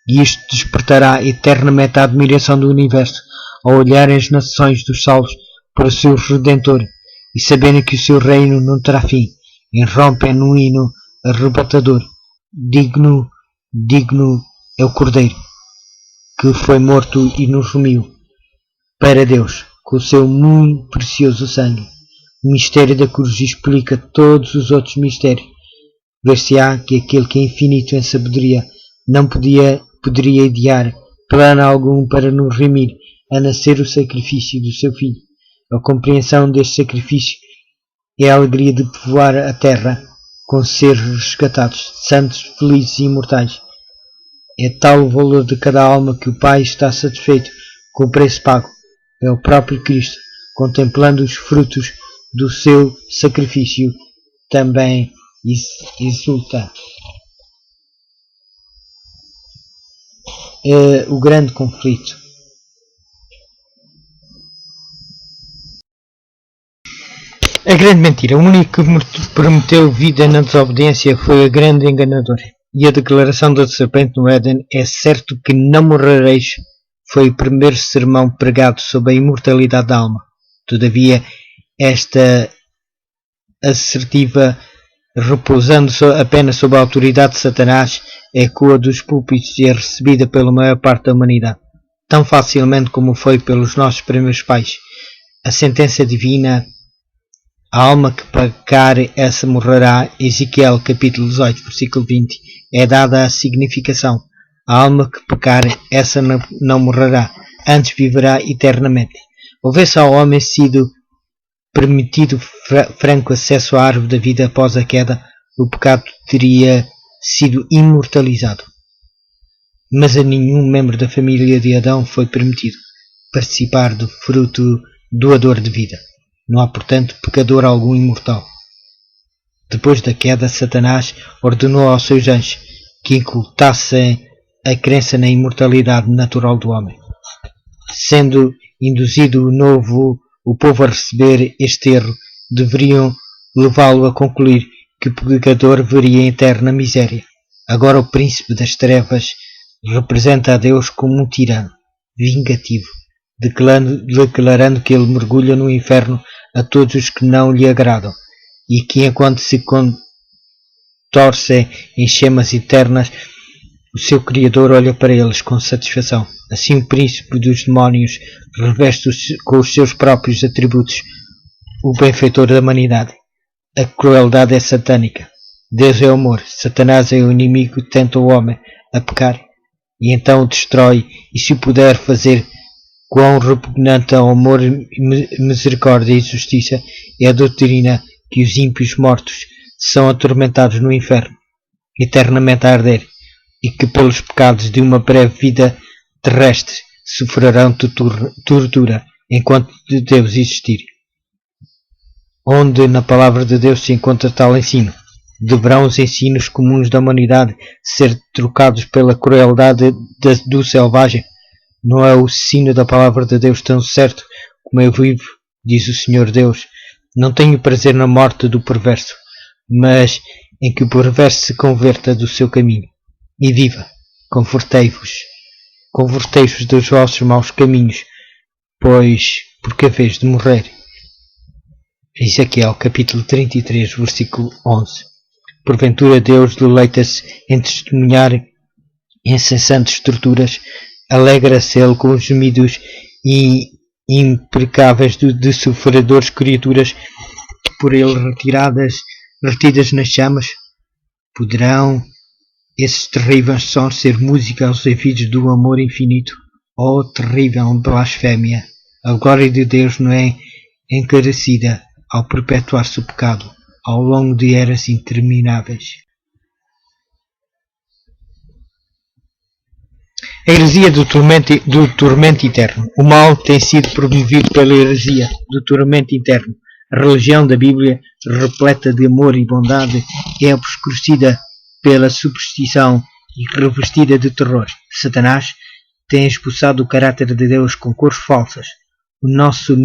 E isto despertará eternamente a admiração do universo ao olharem as nações dos salvos para o seu Redentor e saberem que o seu reino não terá fim. Irrompem num hino arrebatador. Digno é o Cordeiro, que foi morto e nos remiu para Deus com o seu muito precioso sangue. O mistério da cruz explica todos os outros mistérios. Ver-se-á que aquele que é infinito em sabedoria não poderia idear plano algum para nos remir, a nascer o sacrifício do seu Filho. A compreensão deste sacrifício é a alegria de povoar a terra com seres resgatados, santos, felizes e imortais. É tal o valor de cada alma que o Pai está satisfeito com o preço pago. É o próprio Cristo, contemplando os frutos do seu sacrifício, também exulta. O grande conflito. A grande mentira. O único que prometeu vida na desobediência foi a grande enganadora. E a declaração da serpente no Éden: é certo que não morrereis, foi o primeiro sermão pregado sobre a imortalidade da alma. Todavia, esta assertiva, repousando apenas sob a autoridade de Satanás, ecoa dos púlpitos e é recebida pela maior parte da humanidade. tão facilmente como foi pelos nossos primeiros pais. A sentença divina, a alma que pecar, essa morrerá. Ezequiel capítulo 18, versículo 20, é dada a significação. A alma que pecar, essa não morrerá, antes viverá eternamente. Houvesse ao homem sido permitido franco acesso à árvore da vida após a queda, o pecado teria sido imortalizado. Mas a nenhum membro da família de Adão foi permitido participar do fruto doador de vida. Não há, portanto, pecador algum imortal. Depois da queda, Satanás ordenou aos seus anjos que incultassem a crença na imortalidade natural do homem. Sendo induzido o povo a receber este erro, deveriam levá-lo a concluir que o pecador veria eterna miséria. Agora o príncipe das trevas representa a Deus como um tirano, vingativo, declarando que ele mergulha no inferno a todos os que não lhe agradam, e que enquanto se contorcem em chamas eternas, o seu Criador olha para eles com satisfação. Assim o príncipe dos demónios reveste com os seus próprios atributos o benfeitor da humanidade. A crueldade é satânica. Deus é amor. Satanás é o inimigo que tenta o homem a pecar e então o destrói, e se o puder fazer, quão repugnante ao amor, misericórdia e justiça é a doutrina que os ímpios mortos são atormentados no inferno, eternamente a arder, e que pelos pecados de uma breve vida terrestre sofrerão tortura enquanto de Deus existir. Onde na palavra de Deus se encontra tal ensino, deverão os ensinos comuns da humanidade ser trocados pela crueldade do selvagem? Não é o ensino da palavra de Deus tão certo como eu vivo, diz o Senhor Deus. Não tenho prazer na morte do perverso, mas em que o perverso se converta do seu caminho e viva. Convertei-vos dos vossos maus caminhos, pois porque a vez de morrer. Ezequiel capítulo 33, versículo 11. Porventura Deus deleita-se em testemunhar incessantes torturas, alegra-se ele com os gemidos imprecáveis de sofredores criaturas por ele retidas nas chamas? Poderão esses terríveis sons ser música aos ouvidos do amor infinito? Oh, terrível blasfémia! A glória de Deus não é encarecida ao perpetuar-se o pecado ao longo de eras intermináveis. A heresia do tormento eterno. O mal tem sido promovido pela heresia do tormento eterno. A religião da Bíblia, repleta de amor e bondade, é obscurecida pela superstição e revestida de terror. Satanás tem expulsado o caráter de Deus com cores falsas. O nosso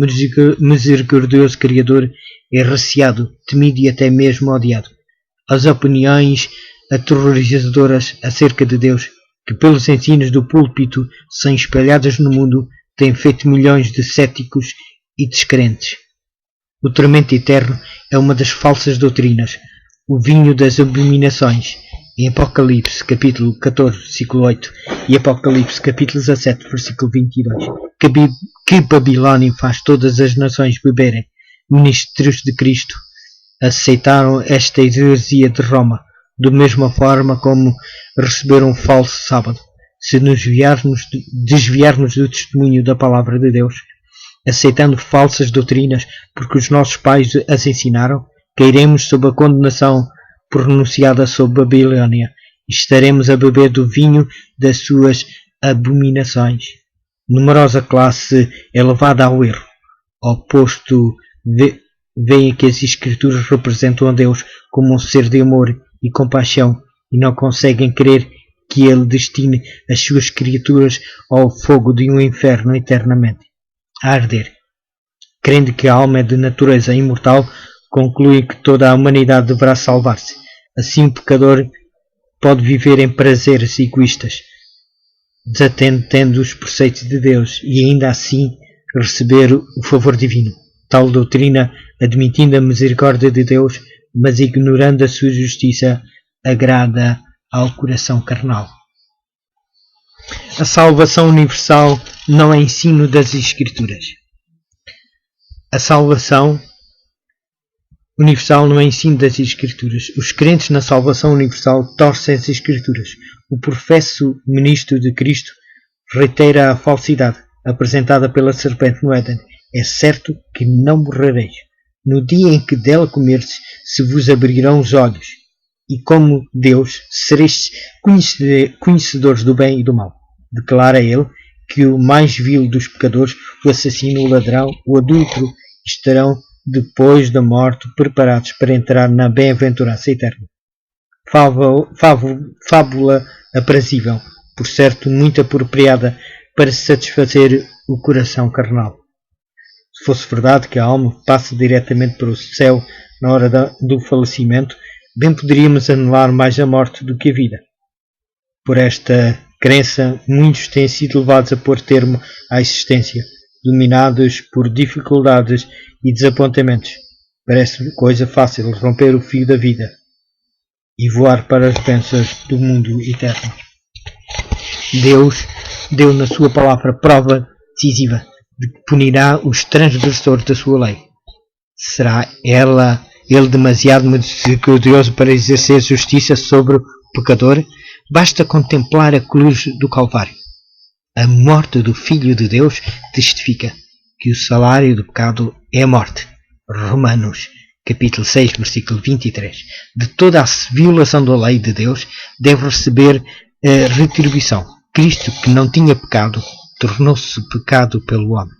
misericordioso Criador é receado, temido e até mesmo odiado. As opiniões aterrorizadoras acerca de Deus, que pelos ensinos do púlpito são espalhadas no mundo, têm feito milhões de céticos e descrentes. O tormento eterno é uma das falsas doutrinas, o vinho das abominações. Em Apocalipse capítulo 14, versículo 8 e Apocalipse capítulo 17, versículo 22, que Babilônia faz todas as nações beberem. Ministros de Cristo aceitaram esta heresia de Roma, da mesma forma como receberam um falso sábado. Se nos desviarmos do testemunho da palavra de Deus, aceitando falsas doutrinas porque os nossos pais as ensinaram, cairemos sob a condenação pronunciada sobre Babilônia e estaremos a beber do vinho das suas abominações. Numerosa classe é levada ao erro. Oposto, veem que as Escrituras representam a Deus como um ser de amor e compaixão e não conseguem crer que Ele destine as suas criaturas ao fogo de um inferno eternamente a arder. Crendo que a alma é de natureza imortal, concluem que toda a humanidade deverá salvar-se. Assim o pecador pode viver em prazeres egoístas, desatendendo os preceitos de Deus e ainda assim receber o favor divino. Tal doutrina, admitindo a misericórdia de Deus, mas ignorando a sua justiça, agrada ao coração carnal. A salvação universal não é ensino das Escrituras. A salvação universal não é ensino das Escrituras. Os crentes na salvação universal torcem as Escrituras. O professo ministro de Cristo reitera a falsidade apresentada pela serpente no Éden. É certo que não morrereis. No dia em que dela comerdes, se vos abrirão os olhos. E como Deus, sereis conhecedores do bem e do mal. Declara ele que o mais vil dos pecadores, o assassino, o ladrão, o adúltero, estarão depois da morte preparados para entrar na bem-aventurança eterna. Fábula aprazível, por certo muito apropriada para satisfazer o coração carnal. Se fosse verdade que a alma passa diretamente para o céu na hora do falecimento, bem poderíamos anular mais a morte do que a vida. Por esta crença, muitos têm sido levados a pôr termo à existência, dominados por dificuldades e desapontamentos. Parece coisa fácil romper o fio da vida e voar para as bênçãos do mundo eterno. Deus deu na sua palavra prova decisiva de que punirá os transgressores da sua lei. Será ele demasiado misericordioso para exercer justiça sobre o pecador? Basta contemplar a cruz do Calvário. A morte do Filho de Deus testifica que o salário do pecado é a morte. Romanos, capítulo 6, versículo 23. De toda a violação da lei de Deus deve receber a retribuição. Cristo, que não tinha pecado, tornou-se pecado pelo homem.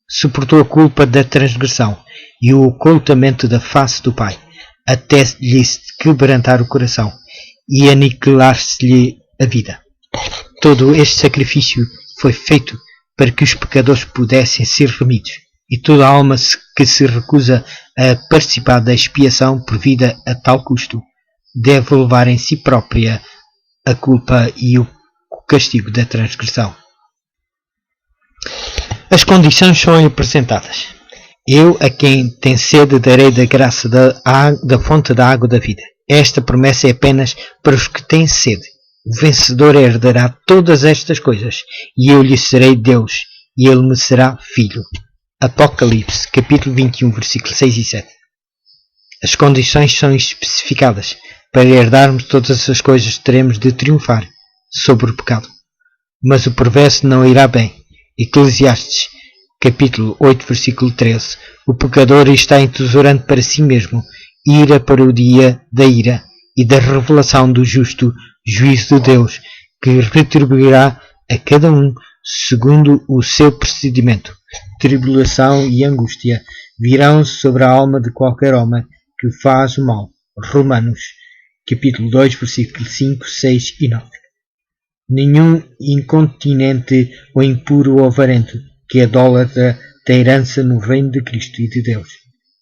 Suportou a culpa da transgressão e o ocultamento da face do Pai, até lhe quebrantar o coração e aniquilar-se-lhe a vida. Todo este sacrifício foi feito para que os pecadores pudessem ser remidos, e toda a alma que se recusa a participar da expiação por vida a tal custo deve levar em si própria a culpa e o castigo da transgressão. As condições são apresentadas. Eu, a quem tem sede, darei da graça da fonte da água da vida. Esta promessa é apenas para os que têm sede. O vencedor herdará todas estas coisas, e eu lhe serei Deus, e ele me será filho. Apocalipse, capítulo 21, versículos 6 e 7. As condições são especificadas. Para herdarmos todas as coisas, teremos de triunfar sobre o pecado. Mas o perverso não irá bem. Eclesiastes, capítulo 8, versículo 13. O pecador está entesourando para si mesmo ira para o dia da ira e da revelação do justo juízo de Deus, que retribuirá a cada um segundo o seu procedimento. Tribulação e angústia virão sobre a alma de qualquer homem que faz o mal. Romanos, capítulo 2, versículos 5, 6 e 9. Nenhum incontinente ou impuro ou avarento que idólatra tem herança no reino de Cristo e de Deus.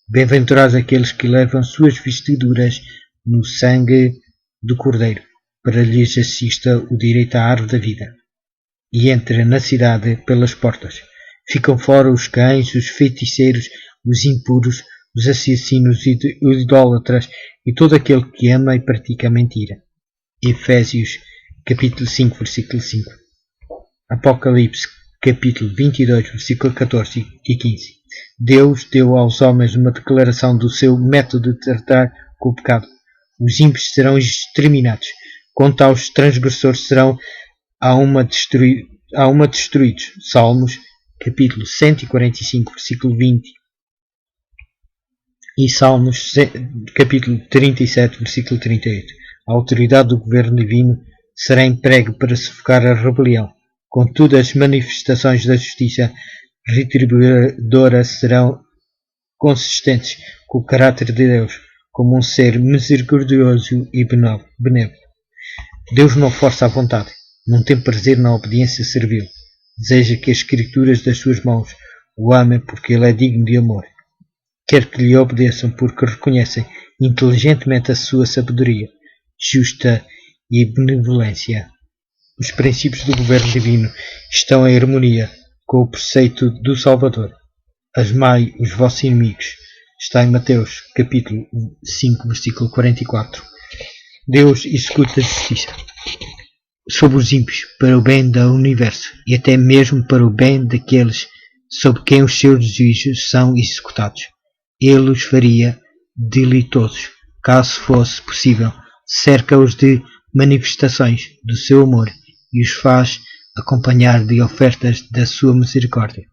Bem-aventurados aqueles que levam suas vestiduras no sangue do Cordeiro, para lhes assista o direito à árvore da vida. E entra na cidade pelas portas. Ficam fora os cães, os feiticeiros, os impuros, os assassinos e os idólatras e todo aquele que ama e pratica a mentira. Efésios, capítulo 5, versículo 5. Apocalipse, capítulo 22, versículo 14 e 15. Deus deu aos homens uma declaração do seu método de tratar com o pecado. Os ímpios serão exterminados. Quanto aos transgressores, serão a uma destruídos. Salmos, capítulo 145, versículo 20. E Salmos, capítulo 37, versículo 38. A autoridade do governo divino será emprego para sufocar a rebelião. Contudo, as manifestações da justiça retribuidora serão consistentes com o caráter de Deus, como um ser misericordioso e benévolo. Deus não força a vontade, não tem prazer na obediência servil. Deseja que as escrituras das suas mãos o amem porque ele é digno de amor. Quer que lhe obedeçam porque reconhecem inteligentemente a sua sabedoria, justa e benevolência. Os princípios do governo divino estão em harmonia com o preceito do Salvador. Amai os vossos inimigos. Está em Mateus, capítulo 5, versículo 44. Deus executa a justiça. sobre os ímpios, para o bem do universo, e até mesmo para o bem daqueles sob quem os seus desejos são executados. Ele os faria delitosos, caso fosse possível, cerca-os de manifestações do seu amor e os faz acompanhar de ofertas da sua misericórdia.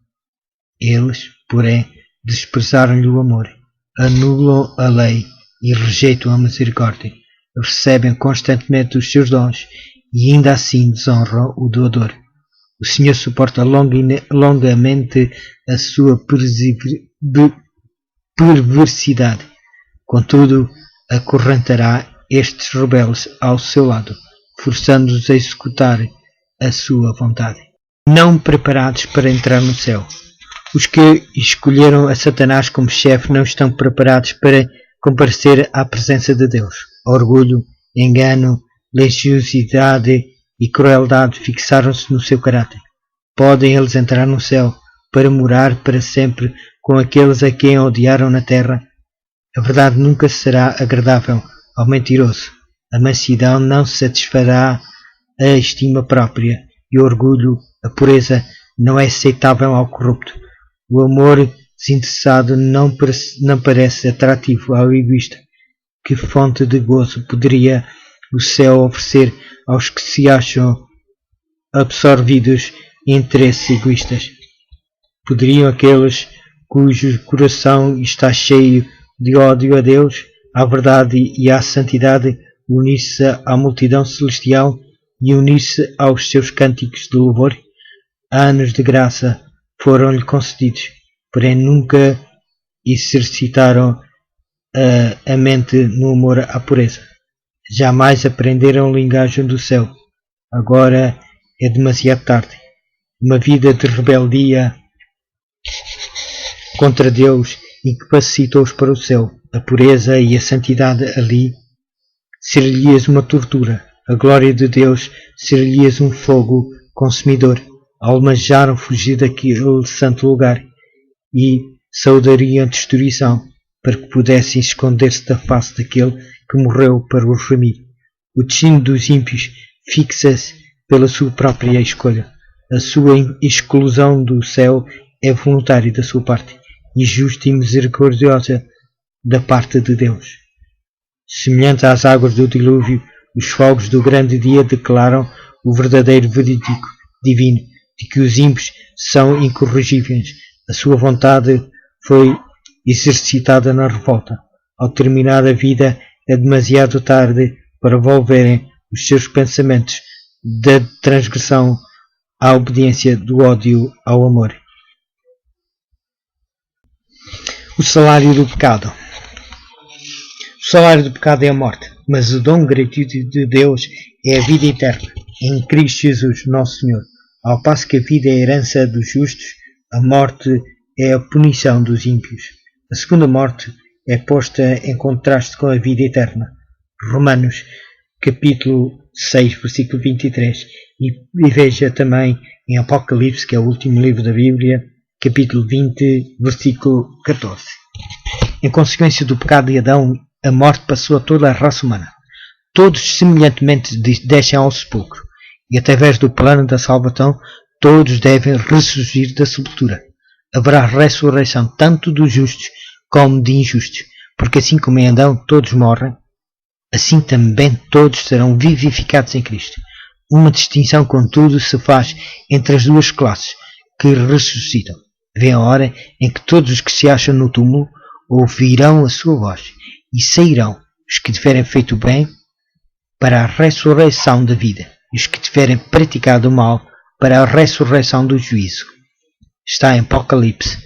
Eles, porém, desprezaram-lhe o amor, anulam a lei e rejeitam a misericórdia, recebem constantemente os seus dons e ainda assim desonram o doador. O Senhor suporta longamente a sua perversidade, contudo acorrentará estes rebeldes ao seu lado, forçando-os a executar a sua vontade. Não preparados para entrar no céu. Os que escolheram a Satanás como chefe não estão preparados para comparecer à presença de Deus. Orgulho, engano, religiosidade e crueldade fixaram-se no seu caráter. Podem eles entrar no céu para morar para sempre com aqueles a quem odiaram na terra? A verdade nunca será agradável ao mentiroso. A mansidão não satisfará a estima própria e o orgulho, a pureza, não é aceitável ao corrupto. O amor desinteressado não parece atrativo ao egoísta. Que fonte de gozo poderia o céu oferecer aos que se acham absorvidos em interesses egoístas? Poderiam aqueles cujo coração está cheio de ódio a Deus, à verdade e à santidade, unir-se à multidão celestial e unir-se aos seus cânticos de louvor? Anos de graça foram-lhe concedidos, porém nunca exercitaram a mente no amor à pureza. Jamais aprenderam a linguagem do céu. Agora é demasiado tarde. Uma vida de rebeldia contra Deus incapacitou-os para o céu. A pureza e a santidade ali ser-lhes uma tortura. A glória de Deus ser-lhes um fogo consumidor. Almejaram fugir daquele santo lugar e saudariam destruição para que pudessem esconder-se da face daquele que morreu para os remir. O destino dos ímpios fixa-se pela sua própria escolha. A sua exclusão do céu é voluntária da sua parte e justa e misericordiosa da parte de Deus. Semelhante às águas do dilúvio, os fogos do grande dia declaram o verdadeiro veredicto divino de que os ímpios são incorrigíveis. A sua vontade foi exercitada na revolta. Ao terminar a vida é demasiado tarde para volverem os seus pensamentos da transgressão à obediência, do ódio ao amor. O salário do pecado. O salário do pecado é a morte, mas o dom gratuito de Deus é a vida eterna, em Cristo Jesus, nosso Senhor. Ao passo que a vida é a herança dos justos, a morte é a punição dos ímpios. A segunda morte é posta em contraste com a vida eterna. Romanos, capítulo 6, versículo 23. E veja também em Apocalipse, que é o último livro da Bíblia, capítulo 20, versículo 14. Em consequência do pecado de Adão, a morte passou a toda a raça humana. Todos semelhantemente descem ao sepulcro, e através do plano da salvação, todos devem ressurgir da sepultura. Haverá ressurreição tanto dos justos como de injustos, porque assim como em Adão todos morrem, assim também todos serão vivificados em Cristo. Uma distinção, contudo, se faz entre as duas classes que ressuscitam. Vem a hora em que todos os que se acham no túmulo ouvirão a sua voz e sairão os que tiverem feito o bem para a ressurreição da vida e os que tiverem praticado o mal para a ressurreição do juízo. Está em Apocalipse,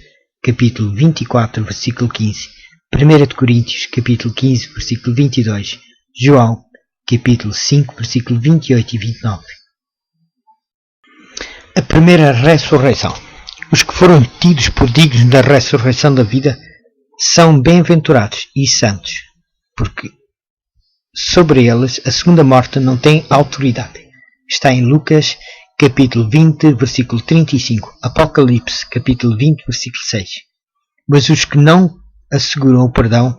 capítulo 24, versículo 15, 1 Coríntios, capítulo 15, versículo 22, João, capítulo 5, versículo 28 e 29. A primeira ressurreição. Os que foram tidos por dignos da ressurreição da vida são bem-aventurados e santos, porque sobre eles a segunda morte não tem autoridade. Está em Lucas, capítulo 20, versículo 35, Apocalipse, capítulo 20, versículo 6. Mas os que não asseguram o perdão,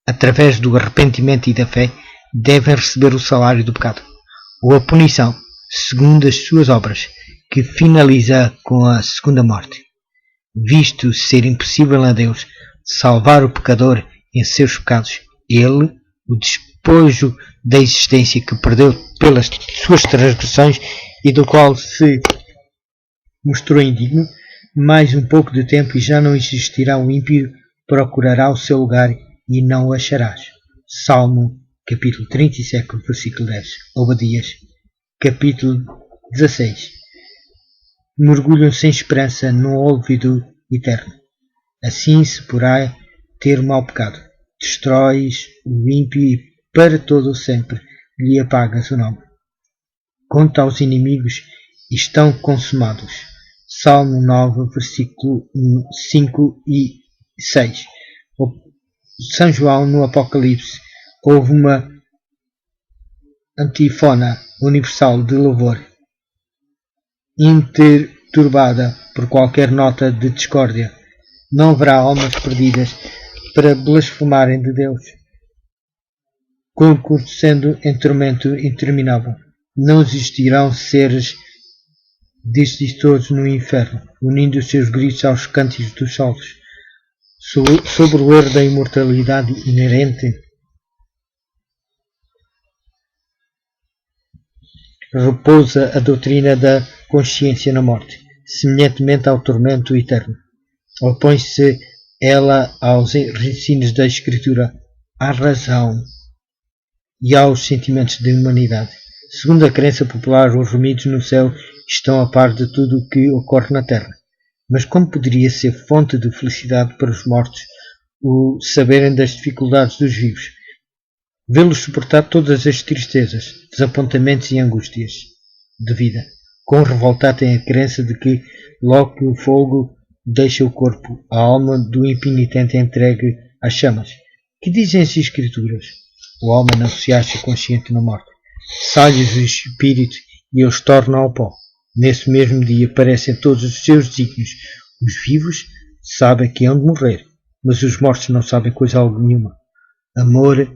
através do arrependimento e da fé, devem receber o salário do pecado, ou a punição, segundo as suas obras, que finaliza com a segunda morte. Visto ser impossível a Deus salvar o pecador em seus pecados, ele, o despojo da existência que perdeu pelas suas transgressões e do qual se mostrou indigno, mais um pouco de tempo e já não existirá o ímpio, procurará o seu lugar e não o acharás. Salmo, capítulo 37, versículo 10. Obadias, capítulo 16. Mergulham sem esperança no olvido eterno. Assim se porá ter mau pecado. Destróis o ímpio e para todo o sempre lhe apagas o nome. Quanto aos inimigos, estão consumados. Salmo 9, versículo 5 e 6. São João, no Apocalipse, houve uma antífona universal de louvor, interturbada por qualquer nota de discórdia. Não haverá almas perdidas para blasfemarem de Deus, concursando em tormento interminável. Não existirão seres desditosos no inferno, unindo os seus gritos aos cânticos dos salvos. Sobre o erro da imortalidade inerente, repousa a doutrina da consciência na morte, semelhantemente ao tormento eterno. Opõe-se ela aos ensinos da Escritura, à razão e aos sentimentos da humanidade. Segundo a crença popular, os remidos no céu estão a par de tudo o que ocorre na terra. Mas como poderia ser fonte de felicidade para os mortos o saberem das dificuldades dos vivos? Vê-los suportar todas as tristezas, desapontamentos e angústias de vida. Quão revoltada tem a crença de que, logo que o fogo deixa o corpo, a alma do impenitente é entregue às chamas. Que dizem as Escrituras? O homem não se acha consciente na morte. Sai-lhes o espírito e eles tornam ao pó. Nesse mesmo dia parecem todos os seus desígnios. Os vivos sabem que hão de morrer, mas os mortos não sabem coisa alguma. Amor,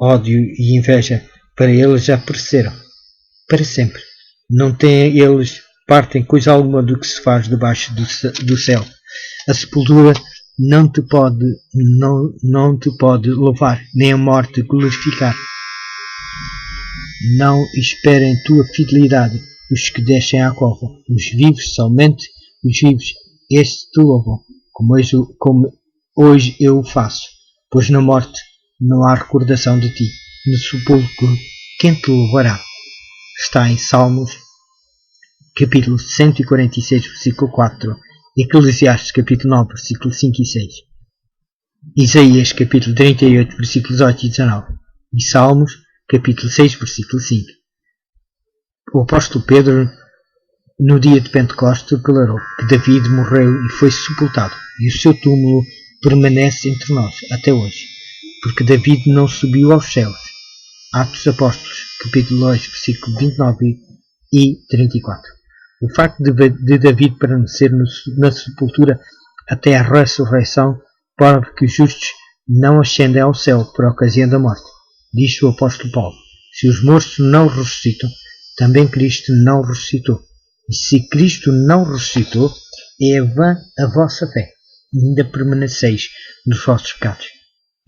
ódio e inveja para eles já pereceram. Para sempre. Não têm eles parte em coisa alguma do que se faz debaixo do céu. A sepultura não te pode louvar, nem a morte glorificar. Não esperem tua fidelidade os que descem à cova. Os vivos, somente os vivos, estes te louvam, como hoje eu o faço, pois na morte não há recordação de ti. No sepulcro, quem te louvará? Está em Salmos, capítulo 146, versículo 4, Eclesiastes, capítulo 9, versículo 5 e 6, Isaías, capítulo 38, versículos 8 e 19, e Salmos, capítulo 6, versículo 5. O apóstolo Pedro, no dia de Pentecostes, declarou que David morreu e foi sepultado, e o seu túmulo permanece entre nós até hoje, porque David não subiu aos céus. Atos Apóstolos, capítulo 2, versículo 29 e 34. O facto de David permanecer na sepultura até a ressurreição prova que os justos não ascendem ao céu por ocasião da morte. Diz o apóstolo Paulo: se os mortos não ressuscitam, também Cristo não ressuscitou. E se Cristo não ressuscitou, é vã a vossa fé, e ainda permaneceis nos vossos pecados.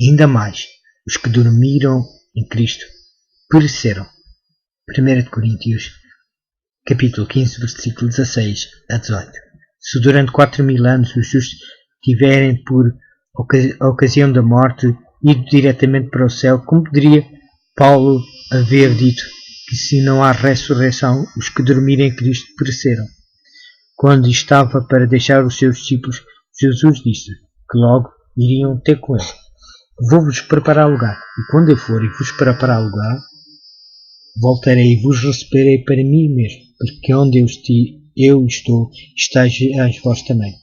Ainda mais, os que dormiram em Cristo pereceram. 1 Coríntios, capítulo 15, versículo 16 a 18. Se durante 4.000 anos os justos tiverem por ocasião da morte ido diretamente para o céu, como poderia Paulo haver dito que se não há ressurreição, os que dormirem em Cristo pereceram? Quando estava para deixar os seus discípulos, Jesus disse que logo iriam ter com ele: vou-vos preparar lugar, e quando eu for e vos preparar lugar, voltarei e vos receberei para mim mesmo, porque onde eu estou, estáis vós também.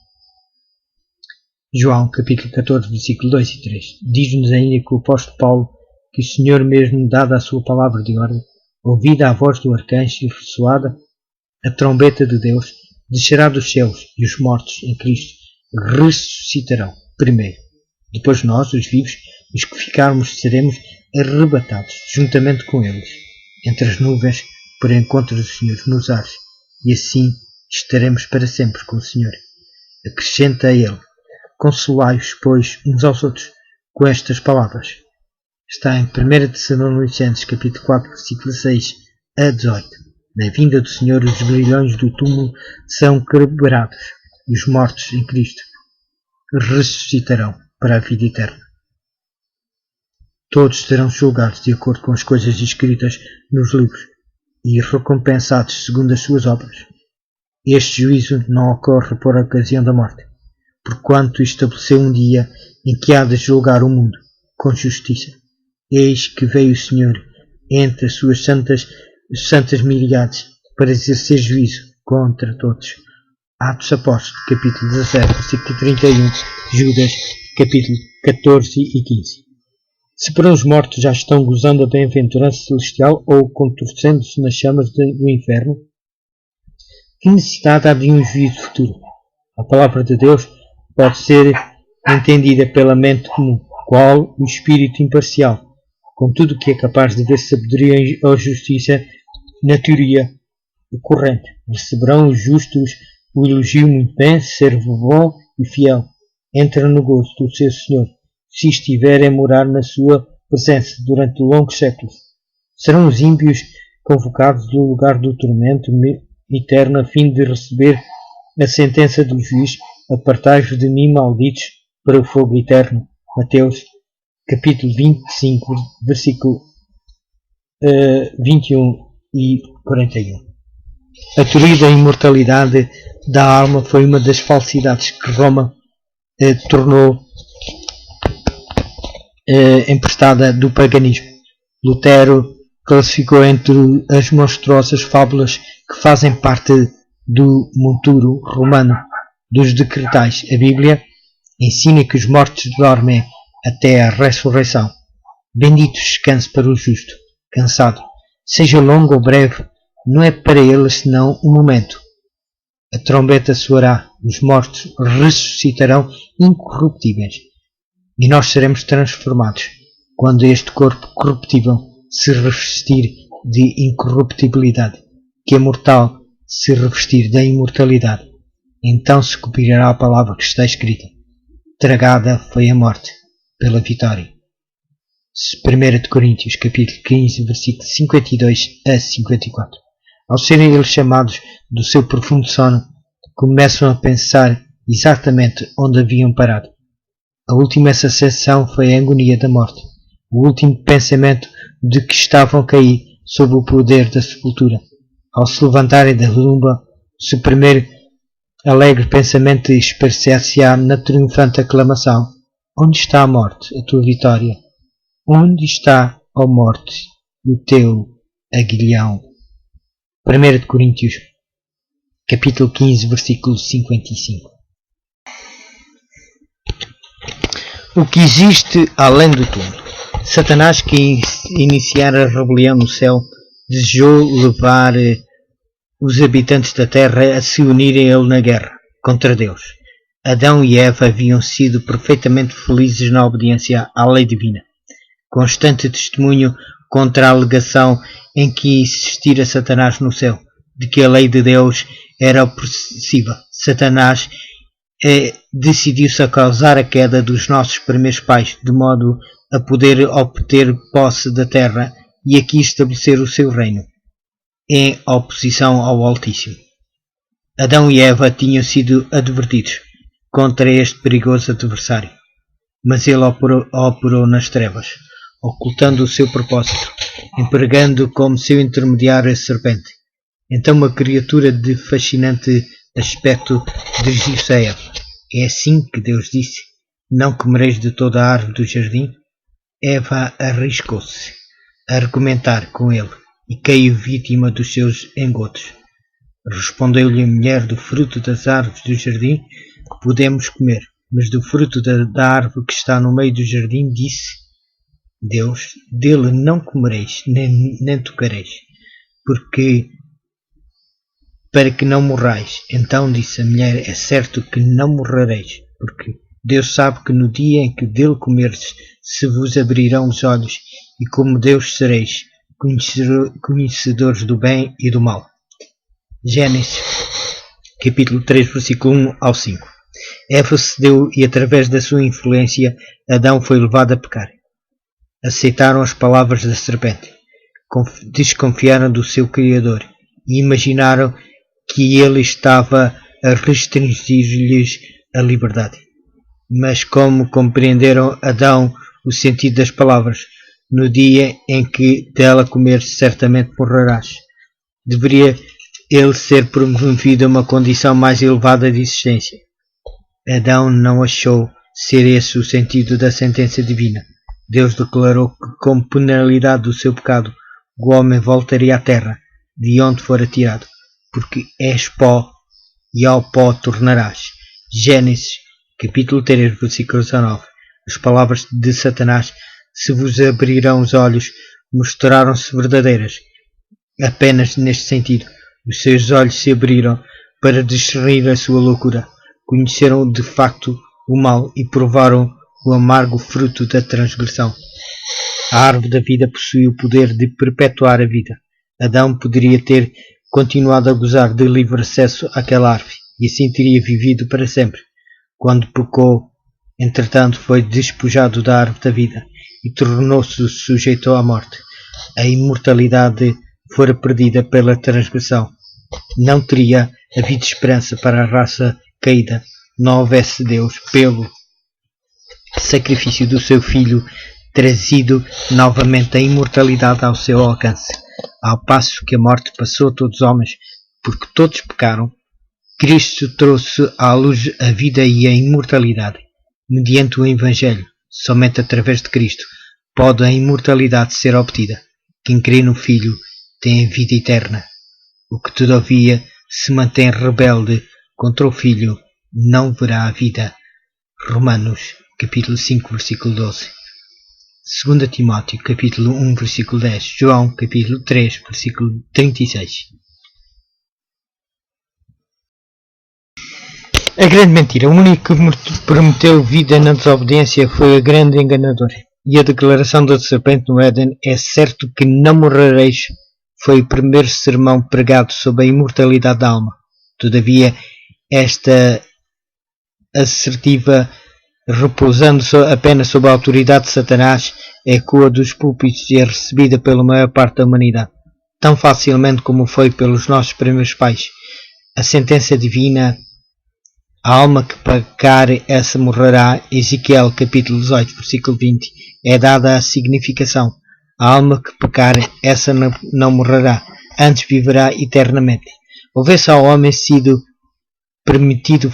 João, capítulo 14, versículo 2 e 3. Diz-nos ainda que o apóstolo Paulo, que o Senhor mesmo, dada a sua palavra de ordem, ouvida a voz do arcanjo e ressoada a trombeta de Deus, descerá dos céus, e os mortos em Cristo ressuscitarão primeiro. Depois nós, os vivos, os que ficarmos, seremos arrebatados juntamente com eles, entre as nuvens, por encontro do Senhor nos ares, e assim estaremos para sempre com o Senhor. Acrescenta a ele: consolai-os, pois, uns aos outros, com estas palavras. Está em 1 Tessalonicenses, capítulo 4, versículo 6 a 18. Na vinda do Senhor, os grilhões do túmulo são quebrados, e os mortos em Cristo ressuscitarão para a vida eterna. Todos serão julgados de acordo com as coisas escritas nos livros e recompensados segundo as suas obras. Este juízo não ocorre por ocasião da morte, porquanto estabeleceu um dia em que há de julgar o mundo com justiça. Eis que veio o Senhor entre as suas santas miríades para exercer juízo contra todos. Atos Apóstolos, capítulo 17, versículo 31, Judas, capítulo 14 e 15. Se para os mortos já estão gozando a bem-aventurança celestial ou contorcendo-se nas chamas do inferno, que necessidade há de um juízo futuro? A palavra de Deus pode ser entendida pela mente comum, qual o espírito imparcial, com tudo o que é capaz de ver sabedoria ou justiça na teoria corrente. Receberão os justos o elogio muito bem, servo bom e fiel. Entra no gozo do seu Senhor, se estiver a morar na sua presença durante longos séculos. Serão os ímpios convocados do lugar do tormento eterno a fim de receber a sentença do juiz: apartai-vos de mim, malditos, para o fogo eterno. Mateus, capítulo 25, versículo 21 e 41. A teoria da imortalidade da alma foi uma das falsidades que Roma tornou emprestada do paganismo. Lutero classificou entre as monstruosas fábulas que fazem parte do monturo romano dos decretais. A Bíblia ensina que os mortos dormem até a ressurreição. Bendito descanso para o justo, cansado, seja longo ou breve, não é para ele senão um momento. A trombeta soará, os mortos ressuscitarão incorruptíveis, e nós seremos transformados quando este corpo corruptível se revestir de incorruptibilidade, que é mortal se revestir da imortalidade. Então se cumprirá a palavra que está escrita: tragada foi a morte pela vitória. 1 Coríntios, capítulo 15, versículos 52 a 54. Ao serem eles chamados do seu profundo sono, começam a pensar exatamente onde haviam parado. A última sensação foi a agonia da morte, o último pensamento de que estavam a cair sob o poder da sepultura. Ao se levantarem da tumba, o seu primeiro alegre pensamento expressar-se-á na triunfante aclamação: onde está a morte, a tua vitória? Onde está, ó morte, o teu aguilhão? 1 Coríntios, capítulo 15, versículo 55. O que existe além do túmulo? Satanás, que iniciara a rebelião no céu, desejou levar os habitantes da terra a se unirem a ele na guerra contra Deus. Adão e Eva haviam sido perfeitamente felizes na obediência à lei divina, constante testemunho contra a alegação em que insistira Satanás no céu, de que a lei de Deus era opressiva. Satanás decidiu-se a causar a queda dos nossos primeiros pais, de modo a poder obter posse da terra e aqui estabelecer o seu reino, em oposição ao Altíssimo. Adão e Eva tinham sido advertidos contra este perigoso adversário, mas ele operou nas trevas, ocultando o seu propósito, empregando como seu intermediário a serpente. Então uma criatura de fascinante aspecto dirigiu-se a Eva. É assim que Deus disse: não comereis de toda a árvore do jardim? Eva arriscou-se a argumentar com ele e caiu vítima dos seus engodos. Respondeu-lhe a mulher: do fruto das árvores do jardim podemos comer, mas do fruto da árvore que está no meio do jardim, disse Deus, dele não comereis, nem tocareis, para que não morrais. Então disse a mulher: é certo que não morrereis, porque Deus sabe que no dia em que dele comerdes, se vos abrirão os olhos, e como Deus sereis, conhecedores do bem e do mal. Gênesis, capítulo 3, versículo 1 ao 5. Eva cedeu e, através da sua influência, Adão foi levado a pecar. Aceitaram as palavras da serpente, desconfiaram do seu Criador e imaginaram que ele estava a restringir-lhes a liberdade. Mas como compreenderam Adão o sentido das palavras, no dia em que dela comeres certamente morrerás, deveria ele ser promovido a uma condição mais elevada de existência. Adão não achou ser esse o sentido da sentença divina. Deus declarou que, como penalidade do seu pecado, o homem voltaria à terra, de onde fora tirado, porque és pó e ao pó tornarás. Gênesis, capítulo 3, versículo 19. As palavras de Satanás, se vos abrirão os olhos, mostraram-se verdadeiras. Apenas neste sentido, os seus olhos se abriram para discernir a sua loucura. Conheceram de facto o mal e provaram o amargo fruto da transgressão. A árvore da vida possui o poder de perpetuar a vida. Adão poderia ter continuado a gozar de livre acesso àquela árvore e assim teria vivido para sempre. Quando pecou, entretanto, foi despojado da árvore da vida e tornou-se sujeito à morte. A imortalidade fora perdida pela transgressão. Não teria havido esperança para a raça caída, não houvesse Deus, pelo sacrifício do seu Filho, trazido novamente a imortalidade ao seu alcance. Ao passo que a morte passou a todos os homens, porque todos pecaram, Cristo trouxe à luz a vida e a imortalidade. Mediante o Evangelho, somente através de Cristo, pode a imortalidade ser obtida. Quem crê no Filho tem a vida eterna. O que todavia se mantém rebelde contra o Filho não verá a vida. Romanos, capítulo 5, versículo 12. 2 Timóteo, capítulo 1, versículo 10. João, capítulo 3, versículo 36. A grande mentira. O único que prometeu vida na desobediência foi a grande enganadora. E a declaração da serpente no Éden, é certo que não morrereis, foi o primeiro sermão pregado sobre a imortalidade da alma. Todavia, esta assertiva, repousando apenas sob a autoridade de Satanás, ecoa dos púlpitos e é recebida pela maior parte da humanidade, tão facilmente como foi pelos nossos primeiros pais. A sentença divina, a alma que pecar, essa morrerá, Ezequiel capítulo 18, versículo 20, é dada a significação. A alma que pecar, essa não morrerá, antes viverá eternamente. Houvesse ao homem sido permitido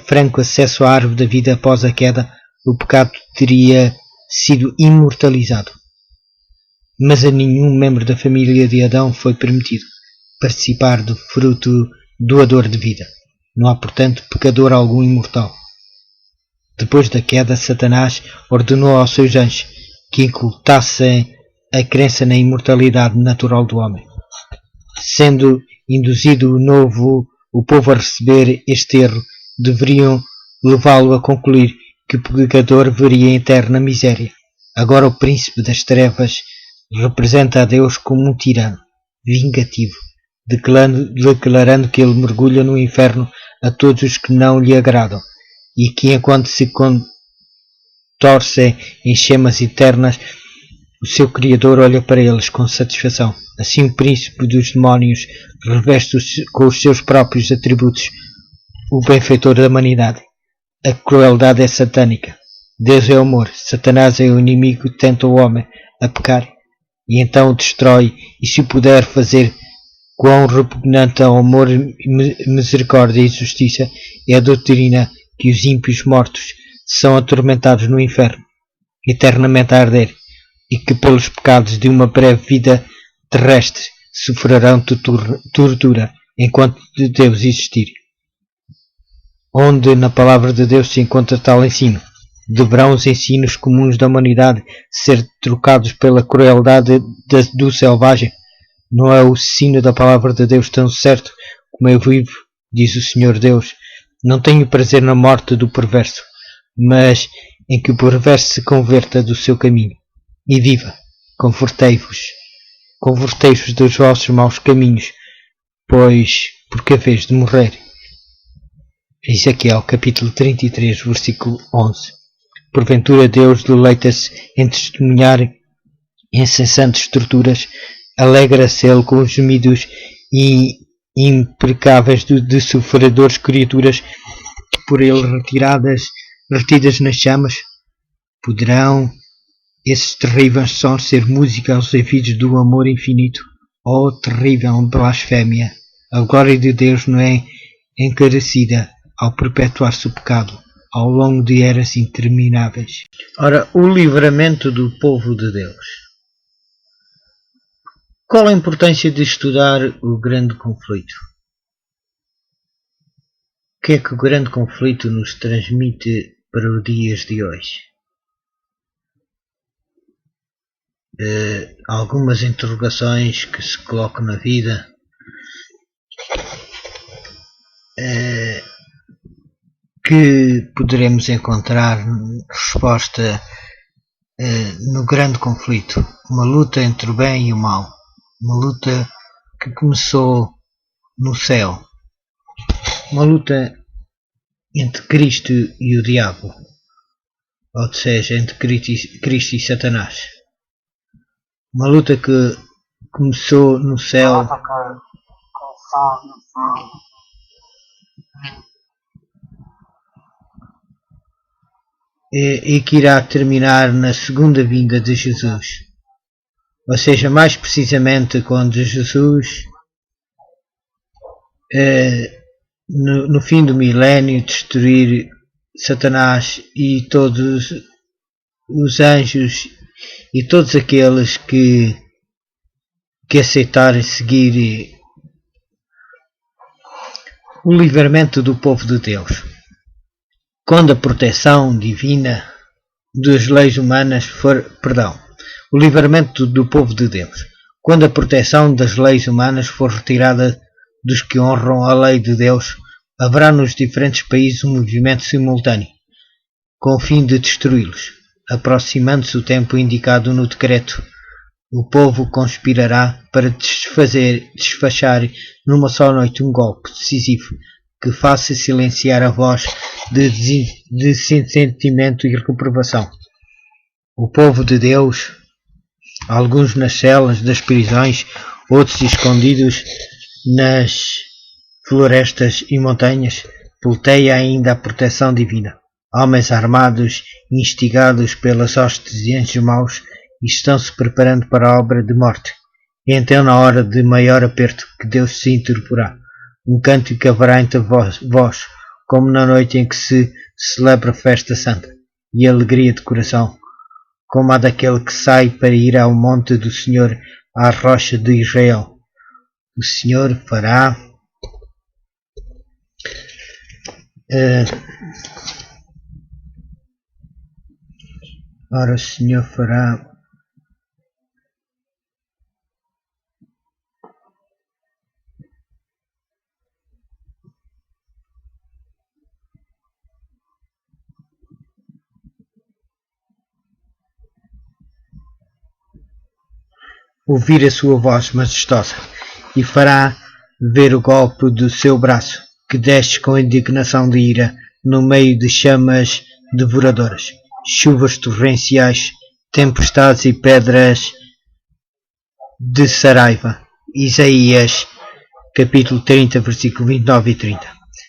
franco acesso à árvore da vida após a queda, o pecado teria sido imortalizado. Mas a nenhum membro da família de Adão foi permitido participar do fruto doador de vida. Não há, portanto, pecador algum imortal. Depois da queda, Satanás ordenou aos seus anjos que incultassem a crença na imortalidade natural do homem. Sendo induzido o povo a receber este erro, deveriam levá-lo a concluir que o pecador veria em eterna miséria. Agora o príncipe das trevas representa a Deus como um tirano, vingativo, declarando que ele mergulha no inferno a todos os que não lhe agradam, e que enquanto se contorcem em chamas eternas, o seu Criador olha para eles com satisfação. Assim o príncipe dos demónios reveste com os seus próprios atributos o benfeitor da humanidade. A crueldade é satânica. Deus é amor. Satanás é o inimigo que tenta o homem a pecar e então o destrói, e se o puder fazer, quão repugnante ao amor, misericórdia e justiça é a doutrina que os ímpios mortos são atormentados no inferno, eternamente a arder, e que pelos pecados de uma breve vida terrestre sofrerão tortura enquanto de Deus existir. Onde na palavra de Deus se encontra tal ensino? Deverão os ensinos comuns da humanidade ser trocados pela crueldade do selvagem? Não é o ensino da palavra de Deus tão certo como eu vivo, diz o Senhor Deus. Não tenho prazer na morte do perverso, mas em que o perverso se converta do seu caminho. E viva, confortei-vos. convertei-vos dos vossos maus caminhos, pois porque a vez de morrer. Ezequiel capítulo 33, versículo 11. Porventura Deus deleita-se em testemunhar incessantes torturas, alegra-se ele com os gemidos imprecáveis de sofredores criaturas por ele retidas nas chamas. Poderão esses terríveis sons ser música aos ouvidos do amor infinito? Oh, terrível blasfémia! A glória de Deus não é encarecida ao perpetuar-se o pecado ao longo de eras intermináveis. Ora, o livramento do povo de Deus. Qual a importância de estudar o grande conflito? O que é que o grande conflito nos transmite para os dias de hoje? Algumas interrogações que se colocam na vida. Que poderemos encontrar resposta no grande conflito, uma luta entre o bem e o mal, uma luta que começou no céu, uma luta entre Cristo e o diabo, ou seja, entre Cristo e Satanás, uma luta que começou no céu e que irá terminar na segunda vinda de Jesus. Ou seja, mais precisamente quando Jesus, no fim do milénio, destruir Satanás e todos os anjos e todos aqueles que aceitarem seguir o livramento do povo de Deus. Quando a proteção divina das leis humanas o livramento do povo de Deus. Quando a proteção das leis humanas for retirada dos que honram a lei de Deus, haverá nos diferentes países um movimento simultâneo, com o fim de destruí-los. Aproximando-se o tempo indicado no decreto, o povo conspirará para desfachar numa só noite um golpe decisivo que faça silenciar a voz de dessentimento e reprovação. O povo de Deus, alguns nas celas das prisões, outros escondidos nas florestas e montanhas, pleiteia ainda a proteção divina. Homens armados, instigados pelas hostes de anjos maus, estão-se preparando para a obra de morte. E então, na hora de maior aperto, que Deus se interporá. Um cântico haverá entre vós, como na noite em que se celebra a festa santa, e alegria de coração, como a daquele que sai para ir ao monte do Senhor, à rocha de Israel. O Senhor fará o Senhor fará ouvir a sua voz majestosa e fará ver o golpe do seu braço, que desce com indignação de ira no meio de chamas devoradoras, chuvas torrenciais, tempestades e pedras de Saraiva. Isaías capítulo 30, versículo 29 e 30.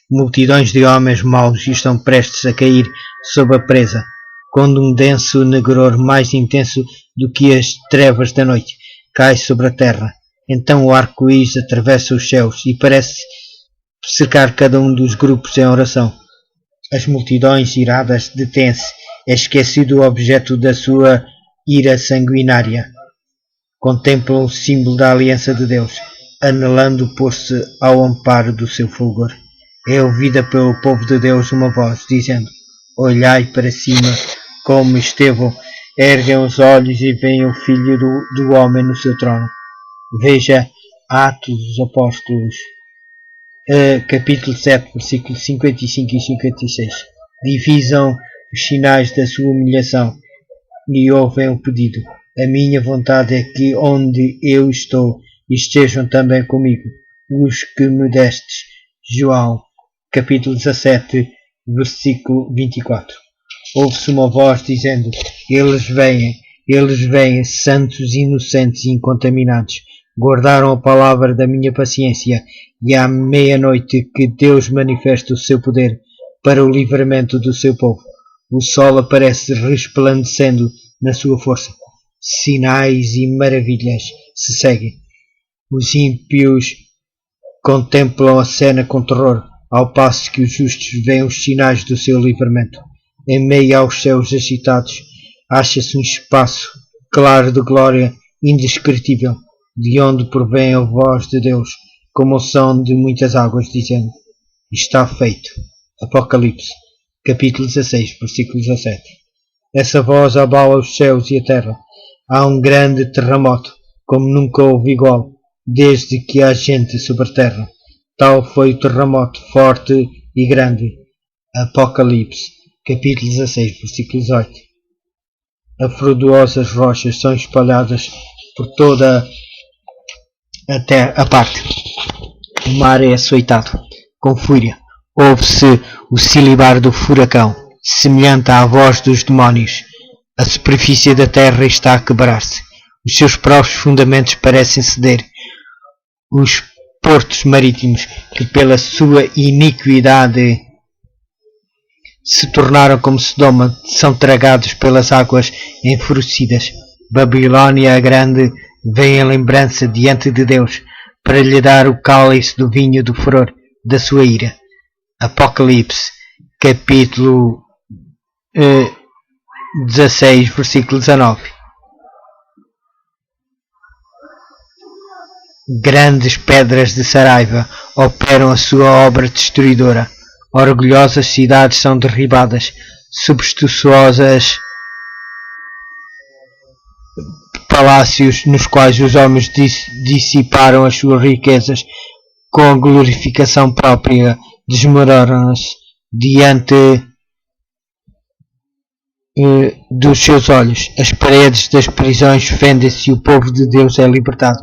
Multidões de homens maus estão prestes a cair sob a presa, quando um denso negror mais intenso do que as trevas da noite cai sobre a terra. Então o arco-íris atravessa os céus e parece cercar cada um dos grupos em oração. As multidões iradas detêm-se, é esquecido o objeto da sua ira sanguinária. Contemplam o símbolo da aliança de Deus, anelando pôr-se ao amparo do seu fulgor. É ouvida pelo povo de Deus uma voz, dizendo: olhai para cima, como Estevão, erguem os olhos e veem o Filho do Homem no seu trono. Veja Atos dos Apóstolos, capítulo 7, versículos 55 e 56. Divisam os sinais da sua humilhação e ouvem o pedido. A minha vontade é que onde eu estou estejam também comigo os que me destes. João, capítulo 17, versículo 24. Ouve-se uma voz dizendo: eles vêm, santos, inocentes e incontaminados. Guardaram a palavra da minha paciência, e à meia-noite que Deus manifesta o seu poder para o livramento do seu povo. O sol aparece resplandecendo na sua força. Sinais e maravilhas se seguem. Os ímpios contemplam a cena com terror, ao passo que os justos veem os sinais do seu livramento. Em meio aos céus agitados, acha-se um espaço claro de glória indescritível, de onde provém a voz de Deus, como o som de muitas águas, dizendo: está feito. Apocalipse, capítulo 16, versículo 17. Essa voz abala os céus e a terra. Há um grande terremoto, como nunca houve igual, desde que há gente sobre a terra. Tal foi o terremoto forte e grande. Apocalipse, capítulo 16, versículo 18. Afrodosas rochas são espalhadas por toda a parte. O mar é açoitado com fúria. Ouve-se o silibar do furacão, semelhante à voz dos demónios. A superfície da terra está a quebrar-se. Os seus próprios fundamentos parecem ceder. Os portos marítimos, que pela sua iniquidade se tornaram como Sodoma, são tragados pelas águas enfurecidas. Babilônia a grande vem em lembrança diante de Deus, para lhe dar o cálice do vinho do furor da sua ira. Apocalipse, capítulo 16, versículo 19. Grandes pedras de Saraiva operam a sua obra destruidora. Orgulhosas cidades são derribadas, substanciosas palácios nos quais os homens dissiparam as suas riquezas com a glorificação própria desmoronam-se diante dos seus olhos. As paredes das prisões fendem-se e o povo de Deus é libertado.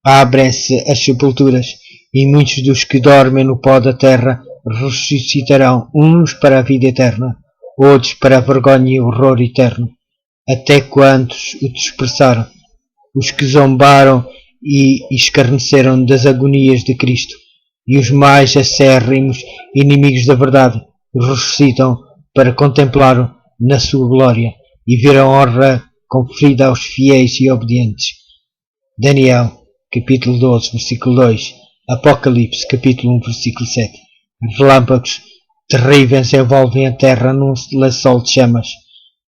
Abrem-se as sepulturas e muitos dos que dormem no pó da terra ressuscitarão, uns para a vida eterna, outros para a vergonha e o horror eterno. Até quantos o dispersaram, os que zombaram e escarneceram das agonias de Cristo, e os mais acérrimos inimigos da verdade ressuscitam para contemplá-lo na sua glória e ver a honra conferida aos fiéis e obedientes. Daniel, capítulo 12, versículo 2. Apocalipse, capítulo 1, versículo 7. Relâmpagos terríveis envolvem a terra num lençol de chamas.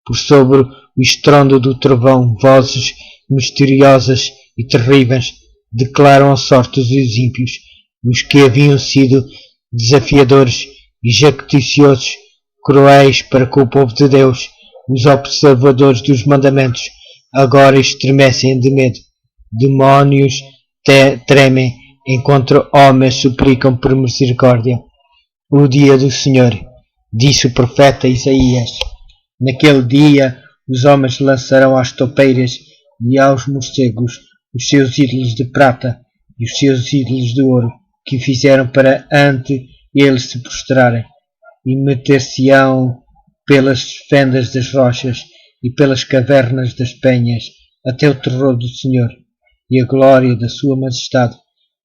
Por sobre o estrondo do trovão, vozes misteriosas e terríveis declaram a sorte dos ímpios, os que haviam sido desafiadores e jacticiosos, cruéis para com o povo de Deus. Os observadores dos mandamentos agora estremecem de medo. Demónios tremem, enquanto homens suplicam por misericórdia. O dia do Senhor, disse o profeta Isaías. Naquele dia os homens lançarão às topeiras e aos morcegos os seus ídolos de prata e os seus ídolos de ouro, que fizeram para ante eles se prostrarem, e meter-se-ão pelas fendas das rochas e pelas cavernas das penhas, até o terror do Senhor e a glória da sua majestade,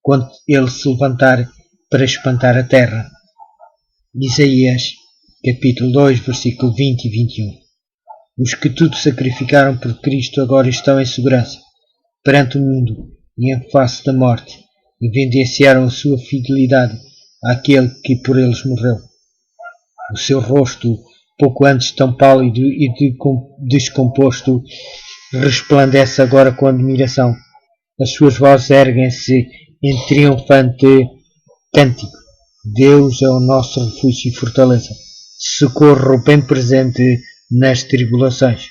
quando ele se levantar para espantar a terra. Isaías, capítulo 2, versículo 20 e 21. Os que tudo sacrificaram por Cristo agora estão em segurança perante o mundo e em face da morte, evidenciaram a sua fidelidade àquele que por eles morreu. O seu rosto, pouco antes tão pálido e descomposto, resplandece agora com admiração. As suas vozes erguem-se em triunfante cântico. Deus é o nosso refúgio e fortaleza, socorro bem presente nas tribulações.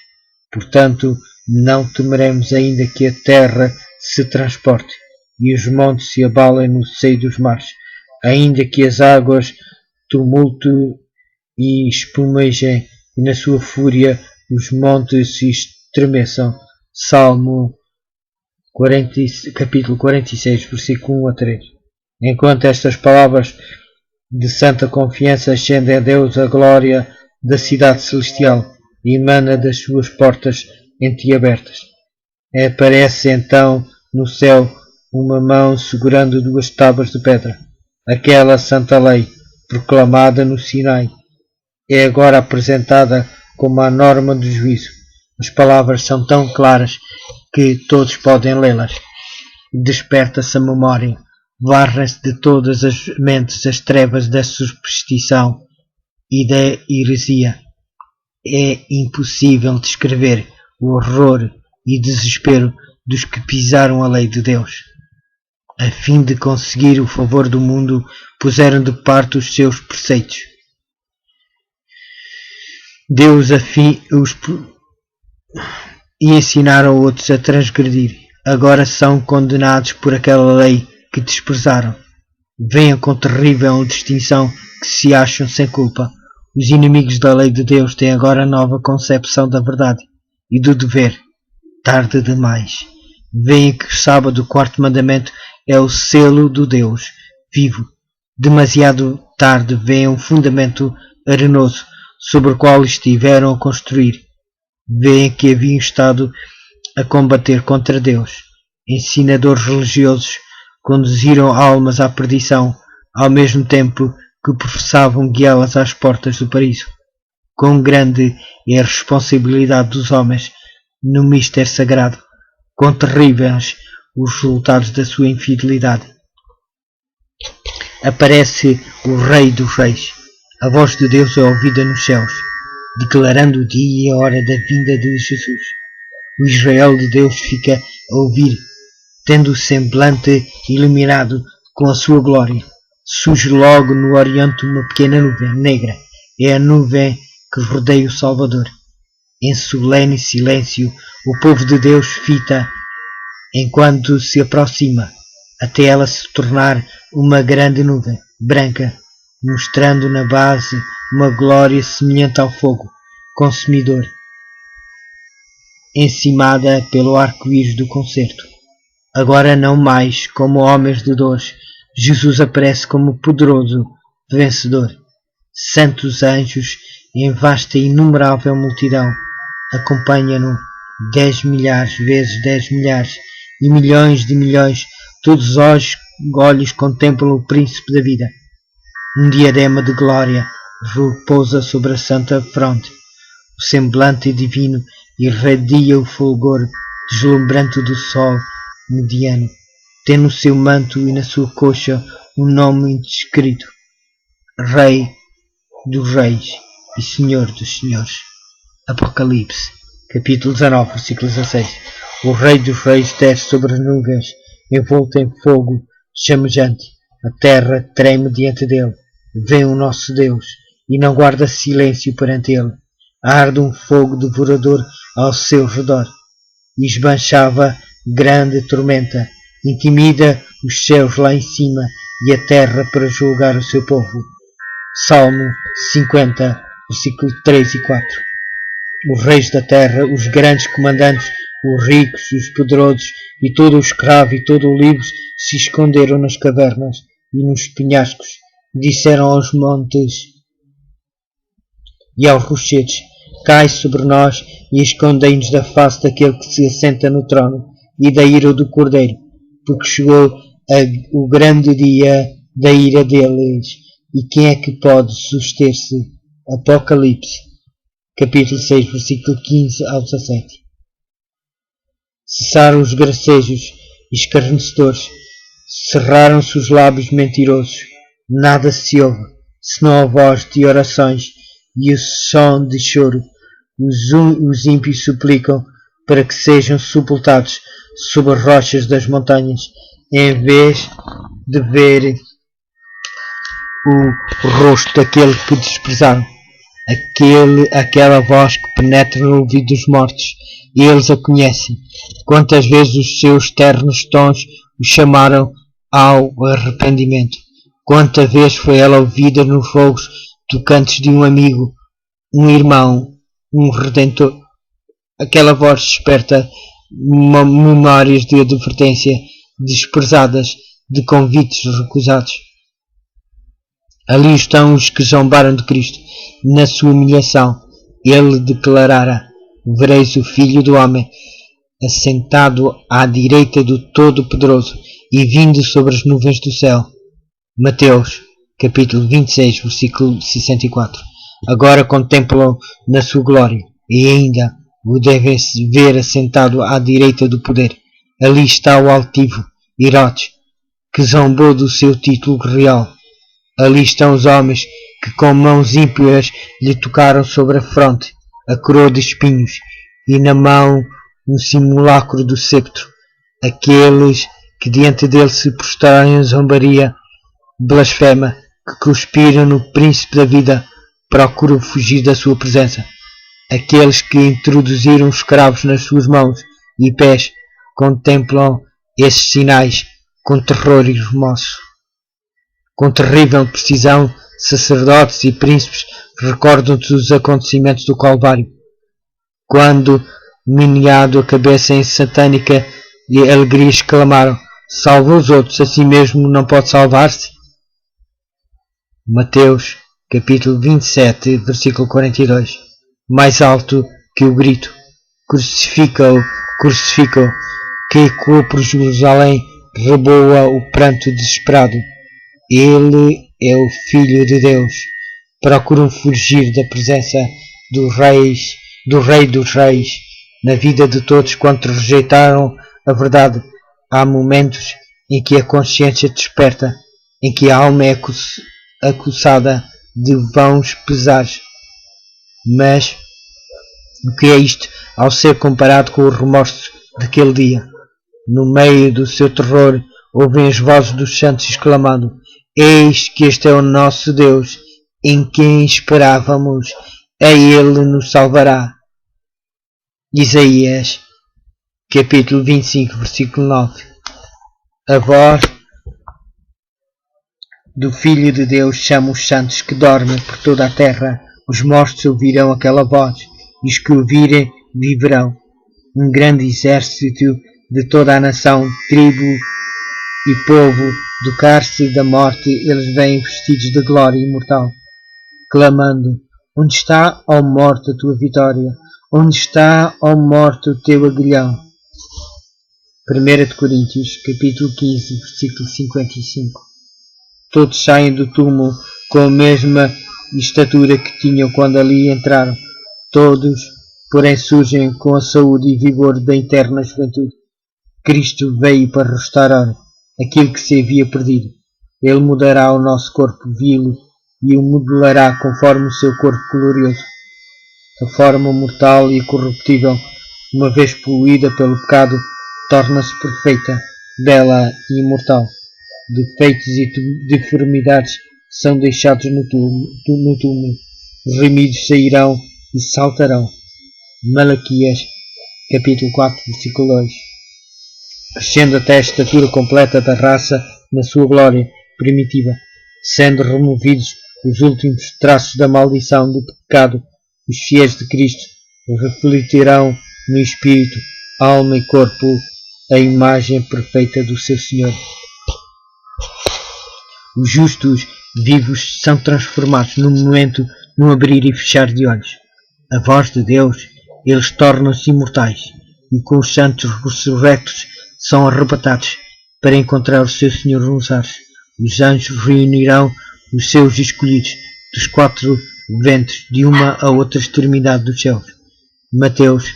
Portanto, não temeremos, ainda que a terra se transporte e os montes se abalem no seio dos mares, ainda que as águas tumulto e espumejem e na sua fúria os montes se estremeçam. Salmo 40, capítulo 46, versículo 1 a 3. Enquanto estas palavras de santa confiança ascendem a Deus, a glória da cidade celestial emana das suas portas entreabertas. Aparece então no céu uma mão segurando duas tábuas de pedra. Aquela santa lei, proclamada no Sinai, é agora apresentada como a norma do juízo. As palavras são tão claras que todos podem lê-las. Desperta-se a memória, varrem-se de todas as mentes as trevas da superstição e da heresia. É impossível descrever o horror e desespero dos que pisaram a lei de Deus. A fim de conseguir o favor do mundo, puseram de parte os seus preceitos. Deus e ensinaram outros a transgredir. Agora são condenados por aquela lei que desprezaram. Venham com terrível distinção que se acham sem culpa. Os inimigos da lei de Deus têm agora nova concepção da verdade e do dever. Tarde demais. Veem que o sábado, o quarto mandamento, é o selo do Deus vivo. Demasiado tarde veem um fundamento arenoso sobre o qual estiveram a construir. Veem que haviam estado a combater contra Deus. Ensinadores religiosos conduziram almas à perdição, ao mesmo tempo que professavam guiá-las às portas do paraíso. Quão grande é a responsabilidade dos homens no mistério sagrado, quão terríveis os resultados da sua infidelidade. Aparece o Rei dos Reis. A voz de Deus é ouvida nos céus, declarando o dia e a hora da vinda de Jesus. O Israel de Deus fica a ouvir, tendo o semblante iluminado com a sua glória. Surge logo no oriente uma pequena nuvem negra. É a nuvem que rodeia o Salvador. Em solene silêncio, o povo de Deus fita enquanto se aproxima, até ela se tornar uma grande nuvem branca, mostrando na base uma glória semelhante ao fogo consumidor, encimada pelo arco-íris do concerto. Agora não mais como homens de dores, Jesus aparece como poderoso vencedor. Santos anjos em vasta e inumerável multidão acompanham-no, 10 milhares vezes 10 milhares e milhões de milhões, todos os olhos contemplam o príncipe da vida. Um diadema de glória repousa sobre a santa fronte. O semblante divino irradia o fulgor deslumbrante do sol mediano. Tem no seu manto e na sua coxa um nome indescrito: Rei dos Reis e Senhor dos Senhores. Apocalipse, capítulo 19, versículo 16. O Rei dos Reis desce sobre as nuvens, envolto em fogo chamejante. A terra treme diante dele. Vem o nosso Deus e não guarda silêncio perante ele. Arde um fogo devorador ao seu redor. E esbanchava grande tormenta. Intimida os céus lá em cima e a terra para julgar o seu povo. Salmo 50, versículo 3 e 4. Os reis da terra, os grandes comandantes, os ricos, os poderosos e todo o escravo e todo o livre se esconderam nas cavernas e nos penhascos. Disseram aos montes e aos rochedos: cai sobre nós e escondei-nos da face daquele que se assenta no trono e da ira do Cordeiro, porque chegou o grande dia da ira deles, e quem é que pode suster-se? Apocalipse, capítulo 6, versículo 15 ao 17. Cessaram os gracejos escarnecedores, cerraram-se os lábios mentirosos, nada se ouve, senão a voz de orações e o som de choro. Os ímpios suplicam para que sejam sepultados sob as rochas das montanhas, em vez de ver o rosto daquele que desprezaram. Aquela voz que penetra no ouvido dos mortos, e eles a conhecem. Quantas vezes os seus ternos tons o chamaram ao arrependimento. Quantas vezes foi ela ouvida nos fogos tocantes de um amigo, um irmão, um redentor. Aquela voz desperta memórias de advertência desprezadas, de convites recusados. Ali estão os que zombaram de Cristo. Na sua humilhação, ele declarara: vereis o Filho do Homem assentado à direita do Todo-Poderoso e vindo sobre as nuvens do céu. Mateus, capítulo 26, versículo 64. Agora contemplam na sua glória e ainda o devem ver assentado à direita do poder. Ali está o altivo Herodes, que zombou do seu título real. Ali estão os homens que com mãos ímpias lhe tocaram sobre a fronte a coroa de espinhos e na mão um simulacro do sceptro. Aqueles que diante dele se prostraram em zombaria blasfema, que cuspiram no príncipe da vida, procuram fugir da sua presença. Aqueles que introduziram escravos nas suas mãos e pés contemplam esses sinais com terror e remorso. Com terrível precisão, sacerdotes e príncipes recordam-se dos acontecimentos do Calvário, quando, meneado a cabeça em satânica e alegria, exclamaram: salva os outros, assim mesmo não pode salvar-se? Mateus, capítulo 27, versículo 42. Mais alto que o grito: crucifica-o, crucifica-o, que ecoou por Jerusalém, reboa o pranto desesperado. Ele é o Filho de Deus. Procuram fugir da presença do Rei dos Reis, na vida de todos quantos rejeitaram a verdade. Há momentos em que a consciência desperta, em que a alma é acusada de vãos pesares. Mas o que é isto ao ser comparado com o remorso daquele dia? No meio do seu terror, ouvem as vozes dos santos exclamando: eis que este é o nosso Deus, em quem esperávamos, a Ele nos salvará. Isaías, capítulo 25, versículo 9. A voz do Filho de Deus chama os santos que dormem por toda a terra. Os mortos ouvirão aquela voz, e os que ouvirem viverão. Um grande exército de toda a nação, tribo e povo, do cárcere da morte, eles vêm vestidos de glória imortal, clamando: onde está, ó morte, a tua vitória? Onde está, ó morte, o teu aguilhão? 1 Coríntios, capítulo 15, versículo 55. Todos saem do túmulo com a mesma estatura que tinham quando ali entraram. Todos, porém, surgem com a saúde e vigor da eterna juventude. Cristo veio para restaurar aquilo que se havia perdido. Ele mudará o nosso corpo vil e o modelará conforme o seu corpo glorioso. A forma mortal e corruptível, uma vez poluída pelo pecado, torna-se perfeita, bela e imortal. Defeitos e deformidades são deixados no túmulo. Os remidos sairão e saltarão. Malaquias, capítulo 4, versículo 2. Crescendo até a estatura completa da raça na sua glória primitiva, sendo removidos os últimos traços da maldição do pecado, os fiéis de Cristo refletirão no espírito, alma e corpo a imagem perfeita do seu Senhor. Os justos vivos são transformados num momento, num abrir e fechar de olhos. A voz de Deus, eles tornam-se imortais, e com os santos ressurrectos são arrebatados para encontrar o seu Senhor nos ares. Os anjos reunirão os seus escolhidos dos quatro ventos, de uma a outra extremidade dos céus. Mateus,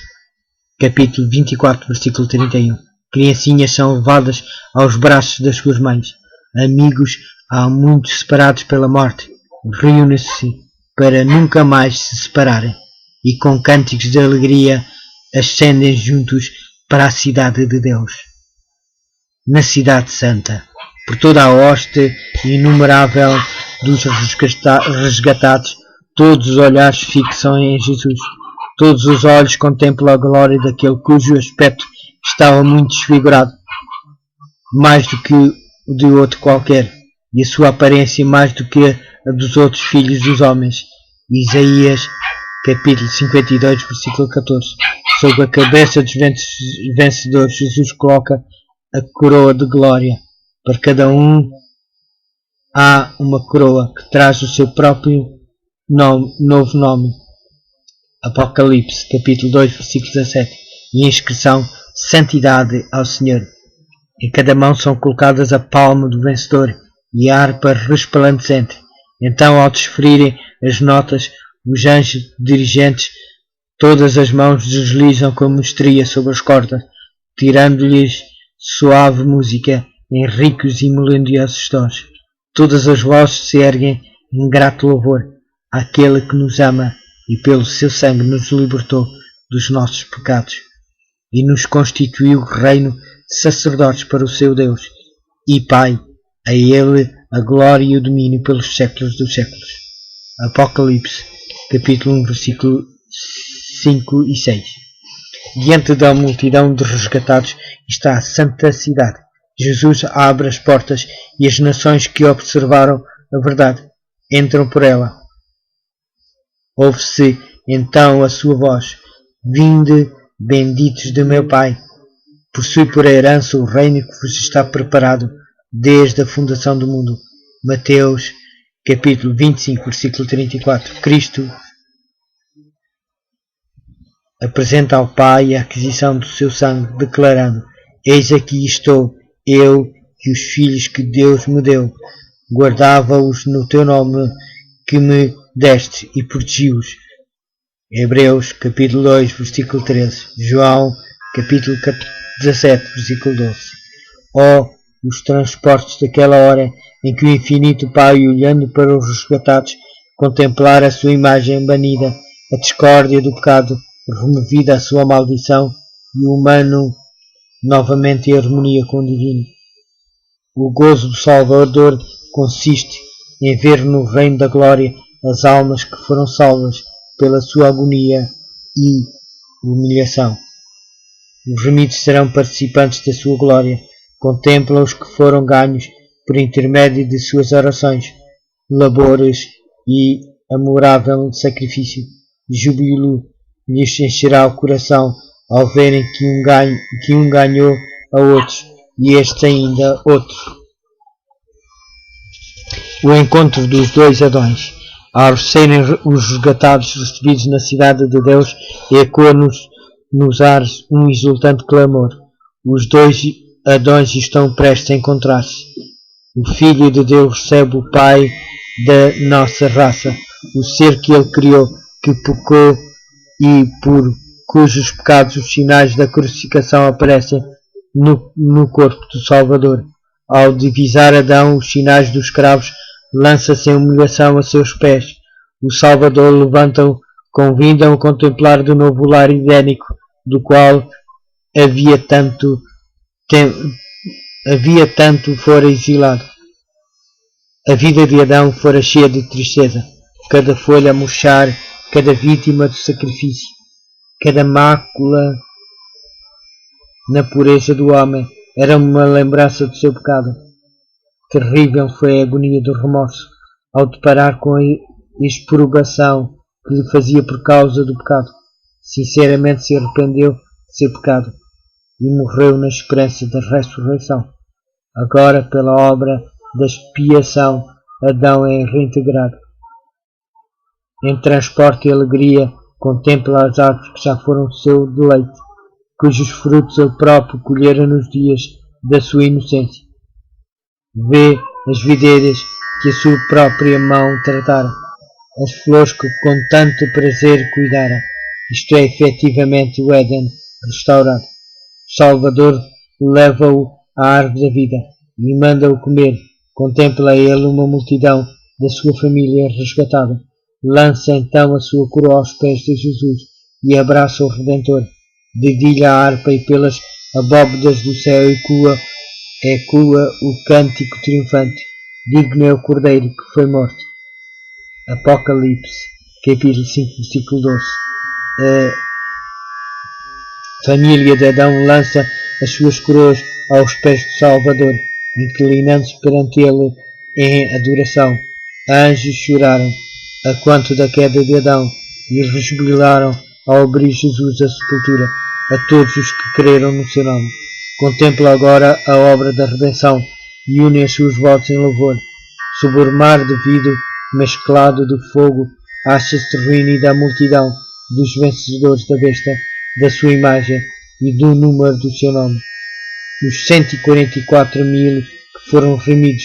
capítulo 24, versículo 31. Criancinhas são levadas aos braços das suas mães. Amigos há muitos separados pela morte, reúnem-se para nunca mais se separarem, e com cânticos de alegria ascendem juntos para a cidade de Deus. Na cidade santa, por toda a hoste inumerável dos resgatados, todos os olhares fixam em Jesus. Todos os olhos contemplam a glória daquele cujo aspecto estava muito desfigurado, mais do que o de outro qualquer, e a sua aparência mais do que a dos outros filhos dos homens. Isaías, capítulo 52, versículo 14. Sob a cabeça dos vencedores, Jesus coloca a coroa de glória. Para cada um há uma coroa que traz o seu próprio novo nome. Apocalipse, capítulo 2, versículo 17. E a inscrição: Santidade ao Senhor. Em cada mão são colocadas a palma do vencedor e a harpa resplandecente. Então, ao desferirem as notas, os anjos dirigentes, todas as mãos deslizam com mestria sobre as cordas, tirando-lhes suave música em ricos e melodiosos tons. Todas as vozes se erguem em grato louvor àquele que nos ama e pelo seu sangue nos libertou dos nossos pecados e nos constituiu reino de sacerdotes para o seu Deus e Pai. A ele a glória e o domínio pelos séculos dos séculos. Apocalipse, capítulo 1, versículo 5 e 6. Diante da multidão de resgatados está a santa cidade. Jesus abre as portas e as nações que observaram a verdade entram por ela. Ouve-se então a sua voz: Vinde, benditos de meu Pai, possui por herança o reino que vos está preparado desde a fundação do mundo. Mateus, capítulo 25, versículo 34. Cristo apresenta ao Pai a aquisição do seu sangue, declarando: Eis aqui estou, eu e os filhos que Deus me deu. Guardava-os no teu nome que me deste e protegi-os. Hebreus, capítulo 2, versículo 13. João, capítulo 17, versículo 12. Os transportes daquela hora em que o infinito Pai, olhando para os resgatados, contemplara a sua imagem banida, a discórdia do pecado, removida a sua maldição, e o humano novamente em harmonia com o divino. O gozo do Salvador consiste em ver no reino da glória as almas que foram salvas pela sua agonia e humilhação. Os remidos serão participantes da sua glória. Contemplam os que foram ganhos por intermédio de suas orações, labores e amorável sacrifício. Júbilo lhes encherá o coração ao verem que um ganhou a outros e este ainda outro. O encontro dos dois Adões. Ao serem os resgatados recebidos na cidade de Deus, ecoa nos ares um exultante clamor. Os dois Adões estão prestes a encontrar-se. O Filho de Deus recebe o Pai da nossa raça, o ser que ele criou, que pecou e por cujos pecados os sinais da crucificação aparecem no corpo do Salvador. Ao divisar Adão os sinais dos escravos, lança-se em humilhação a seus pés. O Salvador levanta-o, convida-o a contemplar de novo o lar idênico, do qual havia tanto fora exilado. A vida de Adão fora cheia de tristeza, cada folha a murchar, cada vítima do sacrifício, cada mácula na pureza do homem era uma lembrança do seu pecado. Terrível foi a agonia do remorso ao deparar com a exprobação que lhe fazia por causa do pecado. Sinceramente se arrependeu de seu pecado e morreu na esperança da ressurreição. Agora, pela obra da expiação, Adão é reintegrado. Em transporte e alegria, contempla as árvores que já foram seu deleite, cujos frutos ele próprio colhera nos dias da sua inocência. Vê as videiras que a sua própria mão tratara, as flores que com tanto prazer cuidara. Isto é efetivamente o Éden restaurado. O Salvador leva-o à árvore da vida e manda-o comer. Contempla ele uma multidão da sua família resgatada. Lança então a sua coroa aos pés de Jesus e abraça o Redentor. Dedilha a harpa e pelas abóbodas do céu ecoa o cântico triunfante. Digno é o Cordeiro que foi morto. Apocalipse, capítulo 5, versículo 12. A família de Adão lança as suas coroas aos pés do Salvador, inclinando-se perante ele em adoração. Anjos choraram a quanto da queda de Adão e rejubilaram ao abrir Jesus a sepultura a todos os que creram no seu nome. Contempla agora a obra da redenção e une as suas vozes em louvor. Sob o mar de vidro mesclado de fogo, acha-se reunida a multidão dos vencedores da besta, da sua imagem e do número do seu nome. Os 144.000 que foram remidos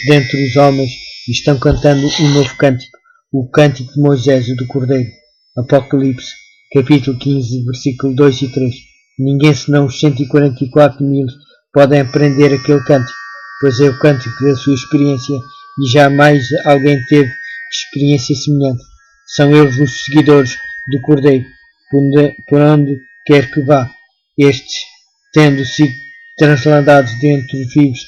dentre os homens estão cantando um novo cântico, o cântico de Moisés e do Cordeiro. Apocalipse, capítulo 15, versículo 2 e 3. Ninguém senão os 144.000 podem aprender aquele cântico, pois é o cântico da sua experiência e jamais alguém teve experiência semelhante. São eles os seguidores do Cordeiro, por onde quer que vá. Estes, tendo sido transladados dentre os vivos,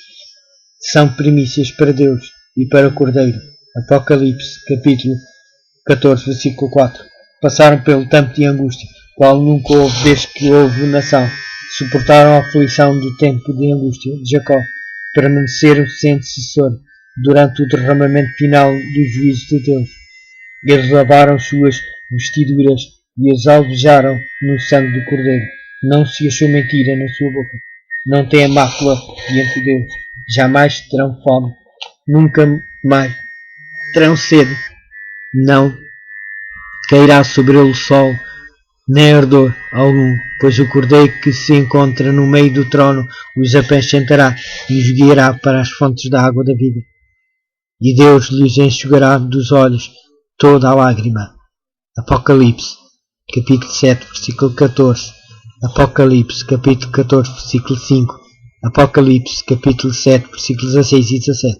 são primícias para Deus e para o Cordeiro. Apocalipse, capítulo 14, versículo 4. Passaram pelo tempo de angústia, qual nunca houve desde que houve nação. Suportaram a aflição do tempo de angústia de Jacó. Permaneceram sem antecessor durante o derramamento final dos juízos de Deus. Eles lavaram suas vestiduras e as alvejaram no sangue do Cordeiro. Não se achou mentira na sua boca. Não tem a mácula diante de Deus. Jamais terão fome. Nunca mais terão sede. Não cairá sobre ele o sol, nem ardor algum, pois o Cordeiro que se encontra no meio do trono os apacentará e os guiará para as fontes da água da vida. E Deus lhes enxugará dos olhos toda a lágrima. Apocalipse, capítulo 7, versículo 14. Apocalipse, capítulo 14, versículo 5. Apocalipse, capítulo 7, versículos 16 e 17.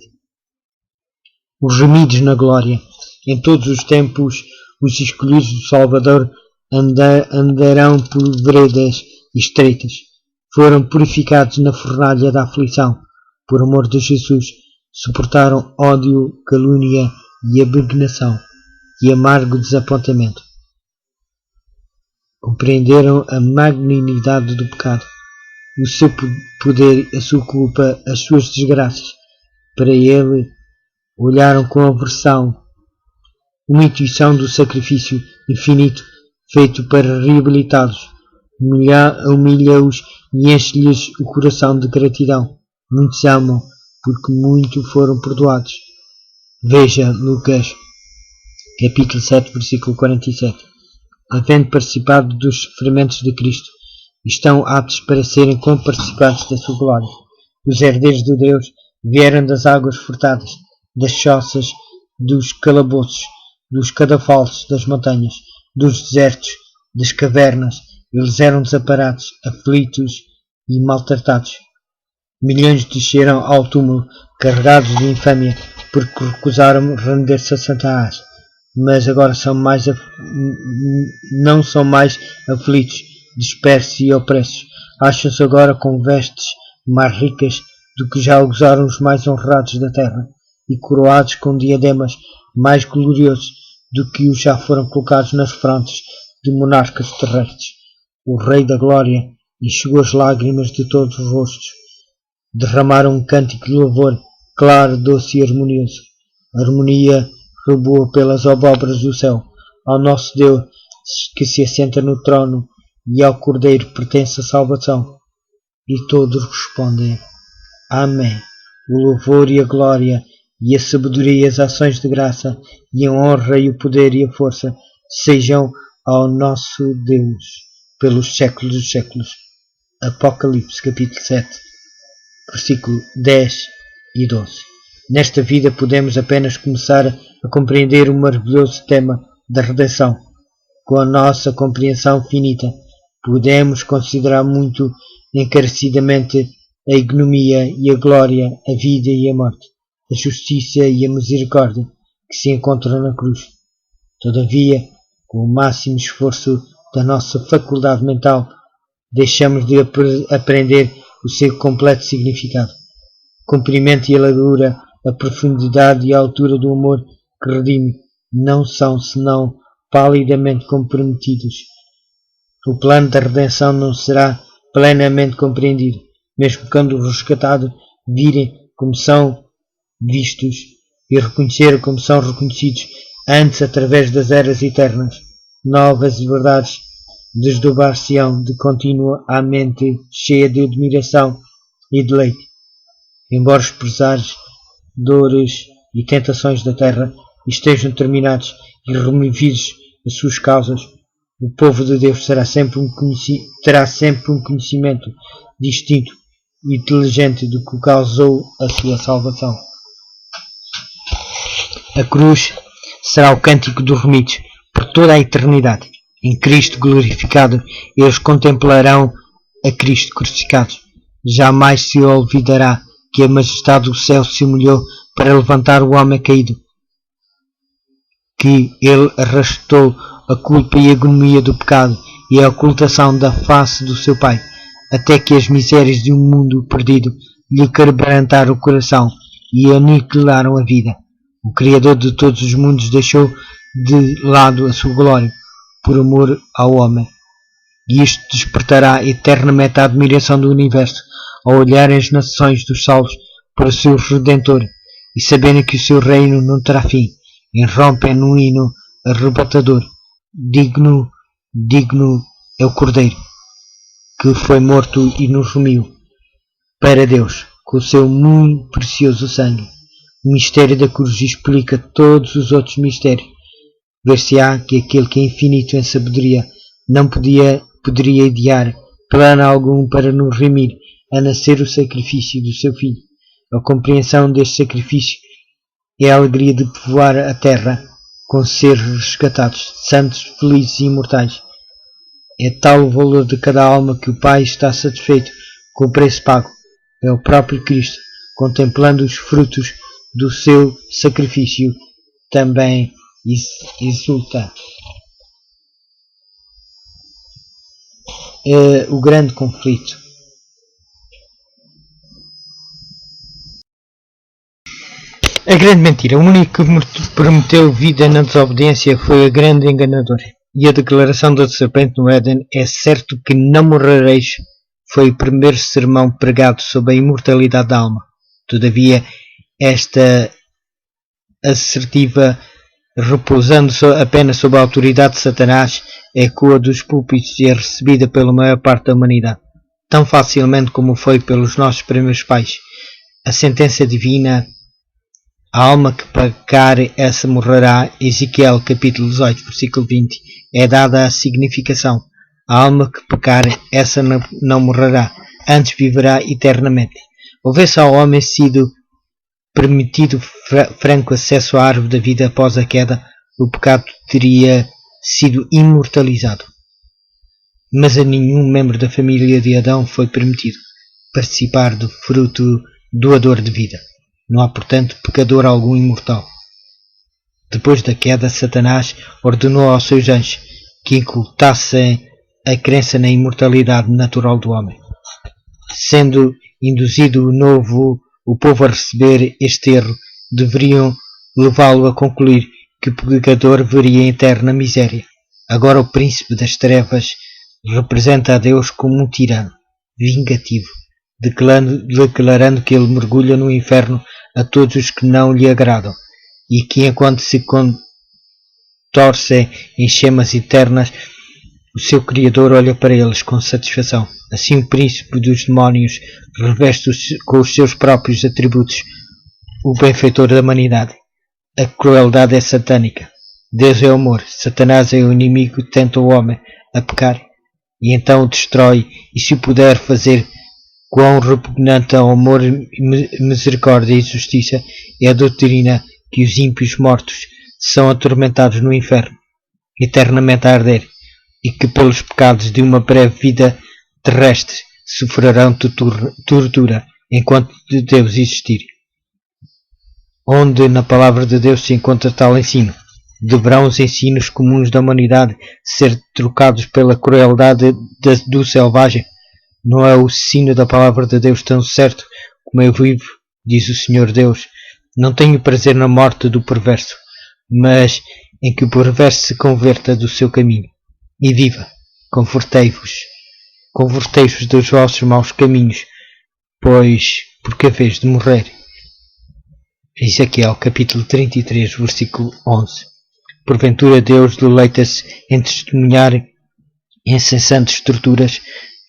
Os remidos na glória. Em todos os tempos, os escolhidos do Salvador andarão por veredas estreitas. Foram purificados na fornalha da aflição. Por amor de Jesus, suportaram ódio, calúnia e abnegação e amargo desapontamento. Compreenderam a magnanimidade do pecado, o seu poder, a sua culpa, as suas desgraças. Para ele, olharam com aversão uma intuição do sacrifício infinito feito para reabilitá-los. Humilha-os e enche-lhes o coração de gratidão. Muitos amam, porque muito foram perdoados. Veja Lucas, capítulo 7, versículo 47. Havendo participado dos sofrimentos de Cristo, estão aptos para serem comparticipantes da sua glória. Os herdeiros de Deus vieram das águas furtadas, das choças, dos calabouços, dos cadafalsos das montanhas, dos desertos, das cavernas. Eles eram desamparados, aflitos e maltratados. Milhões desceram ao túmulo, carregados de infâmia, porque recusaram render-se a Satanás. Mas agora não são mais aflitos, dispersos e opressos. Acham-se agora com vestes mais ricas do que já gozaram os mais honrados da terra, e coroados com diademas mais gloriosos do que os já foram colocados nas frontes de monarcas terrestres. O Rei da Glória enxugou as lágrimas de todos os rostos. Derramaram um cântico de louvor, claro, doce e harmonioso. A harmonia reboa pelas abóboras do céu. Ao nosso Deus que se assenta no trono e ao Cordeiro pertence a salvação. E todos respondem: Amém. O louvor e a glória e a sabedoria e as ações de graça e a honra e o poder e a força sejam ao nosso Deus pelos séculos dos séculos. Apocalipse, capítulo 7, versículo 10 e 12. Nesta vida podemos apenas começar a compreender o maravilhoso tema da redenção. Com a nossa compreensão finita, podemos considerar muito encarecidamente a ignomia e a glória, a vida e a morte, a justiça e a misericórdia que se encontram na cruz. Todavia, com o máximo esforço da nossa faculdade mental, deixamos de aprender o seu completo significado. O comprimento e a largura, a profundidade e a altura do amor que redime não são senão palidamente comprometidos. O plano da redenção não será plenamente compreendido, mesmo quando os resgatados virem como são vistos e reconhecer como são reconhecidos antes através das eras eternas. novas verdades desdobrar-se-ão de contínuo à mente cheia de admiração e deleite. Embora os pesares, dores e tentações da terra estejam terminados e removidos as suas causas, o povo de Deus terá sempre um conhecimento distinto e inteligente do que causou a sua salvação. A cruz será o cântico dos remidos por toda a eternidade. Em Cristo glorificado, eles contemplarão a Cristo crucificado. Jamais se olvidará que a majestade do céu se humilhou para levantar o homem caído, que ele arrastou a culpa e a agonia do pecado e a ocultação da face do seu Pai, até que as misérias de um mundo perdido lhe quebrantaram o coração e aniquilaram a vida. O Criador de todos os mundos deixou de lado a sua glória por amor ao homem, e isto despertará eternamente a admiração do universo ao olharem as nações dos salvos para o seu Redentor e saberem que o seu reino não terá fim. Irrompem num hino arrebatador. Digno é o Cordeiro, que foi morto e nos remiu para Deus com o seu muito precioso sangue. O mistério da cruz explica todos os outros mistérios. Ver-se-á que aquele que é infinito em sabedoria não poderia idear plano algum para nos remir, a nascer o sacrifício do seu Filho. A compreensão deste sacrifício é a alegria de povoar a terra com seres resgatados, santos, felizes e imortais. É tal o valor de cada alma que o Pai está satisfeito com o preço pago. É o próprio Cristo, contemplando os frutos do seu sacrifício, também exulta. O grande conflito. A grande mentira. O único que prometeu vida na desobediência foi a grande enganadora. E a declaração da serpente no Éden, é certo que não morrereis, foi o primeiro sermão pregado sobre a imortalidade da alma. Todavia, esta assertiva, repousando apenas sob a autoridade de Satanás, ecoa dos púlpitos e é recebida pela maior parte da humanidade, tão facilmente como foi pelos nossos primeiros pais. A sentença divina: a alma que pecar, essa morrerá, Ezequiel capítulo 18, versículo 20, é dada a significação: a alma que pecar, essa não morrerá, antes viverá eternamente. Houvesse ao homem sido permitido franco acesso à árvore da vida após a queda, o pecado teria sido imortalizado. Mas a nenhum membro da família de Adão foi permitido participar do fruto doador de vida. Não há, portanto, pecador algum imortal. Depois da queda, Satanás ordenou aos seus anjos que incultassem a crença na imortalidade natural do homem. Sendo induzido o povo a receber este erro, deveriam levá-lo a concluir que o pecador veria em eterna miséria. Agora o príncipe das trevas representa a Deus como um tirano, vingativo, declarando que ele mergulha no inferno a todos os que não lhe agradam, e que enquanto se contorcem em chamas eternas, o seu Criador olha para eles com satisfação. Assim o príncipe dos demónios reveste com os seus próprios atributos o benfeitor da humanidade. A crueldade é satânica. Deus é amor. Satanás é o inimigo que tenta o homem a pecar, e então o destrói, e se o puder fazer, quão repugnante ao amor, misericórdia e justiça é a doutrina que os ímpios mortos são atormentados no inferno, eternamente a arder, e que pelos pecados de uma breve vida terrestre sofrerão tortura enquanto Deus existir. Onde na palavra de Deus se encontra tal ensino? Deverão os ensinos comuns da humanidade ser trocados pela crueldade do selvagem? Não é o sino da palavra de Deus tão certo como eu vivo, diz o Senhor Deus. Não tenho prazer na morte do perverso, mas em que o perverso se converta do seu caminho e viva. Convertei-vos dos vossos maus caminhos, pois porque a vez de morrer. Ezequiel capítulo 33, versículo 11. Porventura Deus deleita-se em testemunhar incessantes torturas,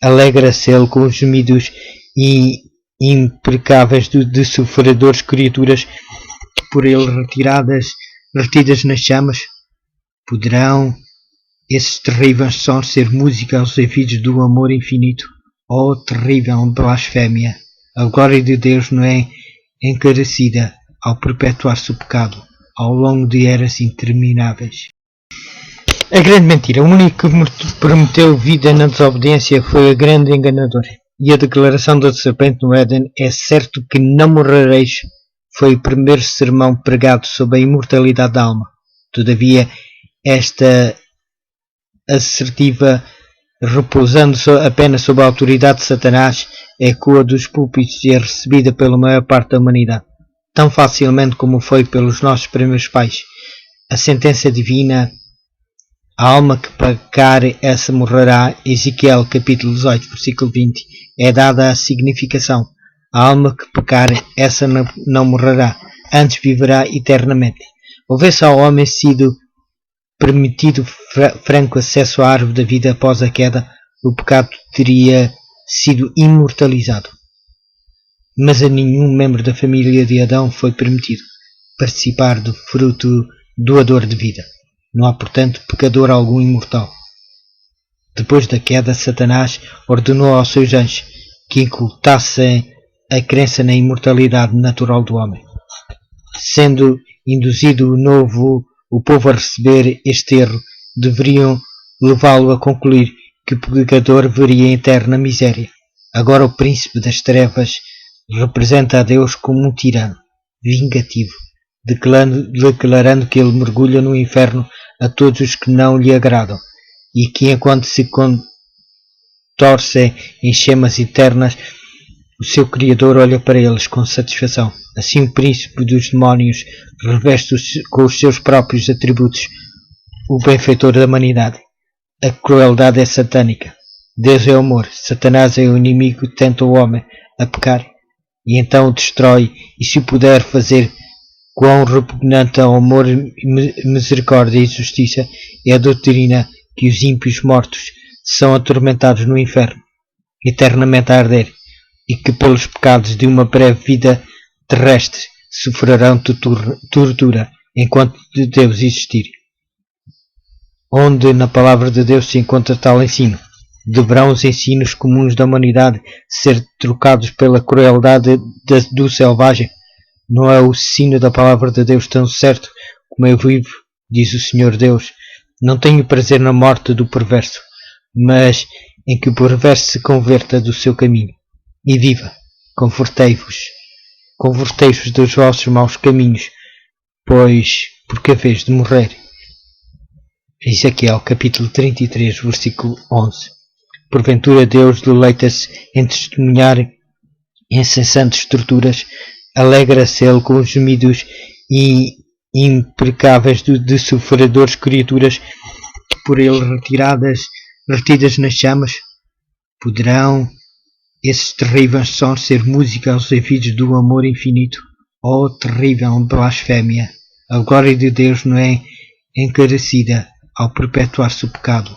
alegra-se Ele com os gemidos e imprecáveis de sofredores criaturas por Ele retidas nas chamas? Poderão esses terríveis sons ser música aos ouvidos do amor infinito? Oh, terrível blasfémia! A glória de Deus não é encarecida ao perpetuar-se o pecado ao longo de eras intermináveis. A grande mentira, o único que prometeu vida na desobediência foi a grande enganadora. E a declaração da serpente no Éden, é certo que não morrereis, foi o primeiro sermão pregado sobre a imortalidade da alma. Todavia, esta assertiva, repousando apenas sob a autoridade de Satanás, ecoa dos púlpitos e é recebida pela maior parte da humanidade, tão facilmente como foi pelos nossos primeiros pais. A sentença divina, a alma que pecar, essa morrerá, Ezequiel capítulo 18, versículo 20, é dada a significação. A alma que pecar, essa não morrerá, antes viverá eternamente. Houvesse ao homem sido permitido franco acesso à árvore da vida após a queda, o pecado teria sido imortalizado. Mas a nenhum membro da família de Adão foi permitido participar do fruto doador de vida. Não há, portanto, pecador algum imortal. Depois da queda, Satanás ordenou aos seus anjos que incultassem a crença na imortalidade natural do homem. Sendo induzido o povo a receber este erro, deveriam levá-lo a concluir que o pecador veria em eterna miséria. Agora o príncipe das trevas representa a Deus como um tirano, vingativo, declarando que ele mergulha no inferno a todos os que não lhe agradam, e que enquanto se contorcem em chamas eternas, o seu Criador olha para eles com satisfação. Assim o príncipe dos demónios reveste com os seus próprios atributos o benfeitor da humanidade. A crueldade é satânica. Deus é amor. Satanás é o inimigo que tenta o homem a pecar e então o destrói, e se o puder fazer, quão repugnante ao amor, misericórdia e justiça é a doutrina que os ímpios mortos são atormentados no inferno, eternamente a arder, e que pelos pecados de uma breve vida terrestre sofrerão tortura enquanto de Deus existir. Onde na palavra de Deus se encontra tal ensino? Deverão os ensinos comuns da humanidade ser trocados pela crueldade do selvagem? Não é o ensino da palavra de Deus tão certo como eu vivo, diz o Senhor Deus. Não tenho prazer na morte do perverso, mas em que o perverso se converta do seu caminho e viva. Convertei-vos dos vossos maus caminhos, pois porque a vez de morrer. Ezequiel capítulo 33, versículo 11. Porventura Deus deleita-se em testemunhar incessantes torturas, alegra-se Ele com os gemidos e imprecáveis de sofredores criaturas por Ele retidas nas chamas? Poderão esses terríveis sons ser música aos ouvidos do amor infinito? Oh, terrível blasfémia! A glória de Deus não é encarecida ao perpetuar-se o pecado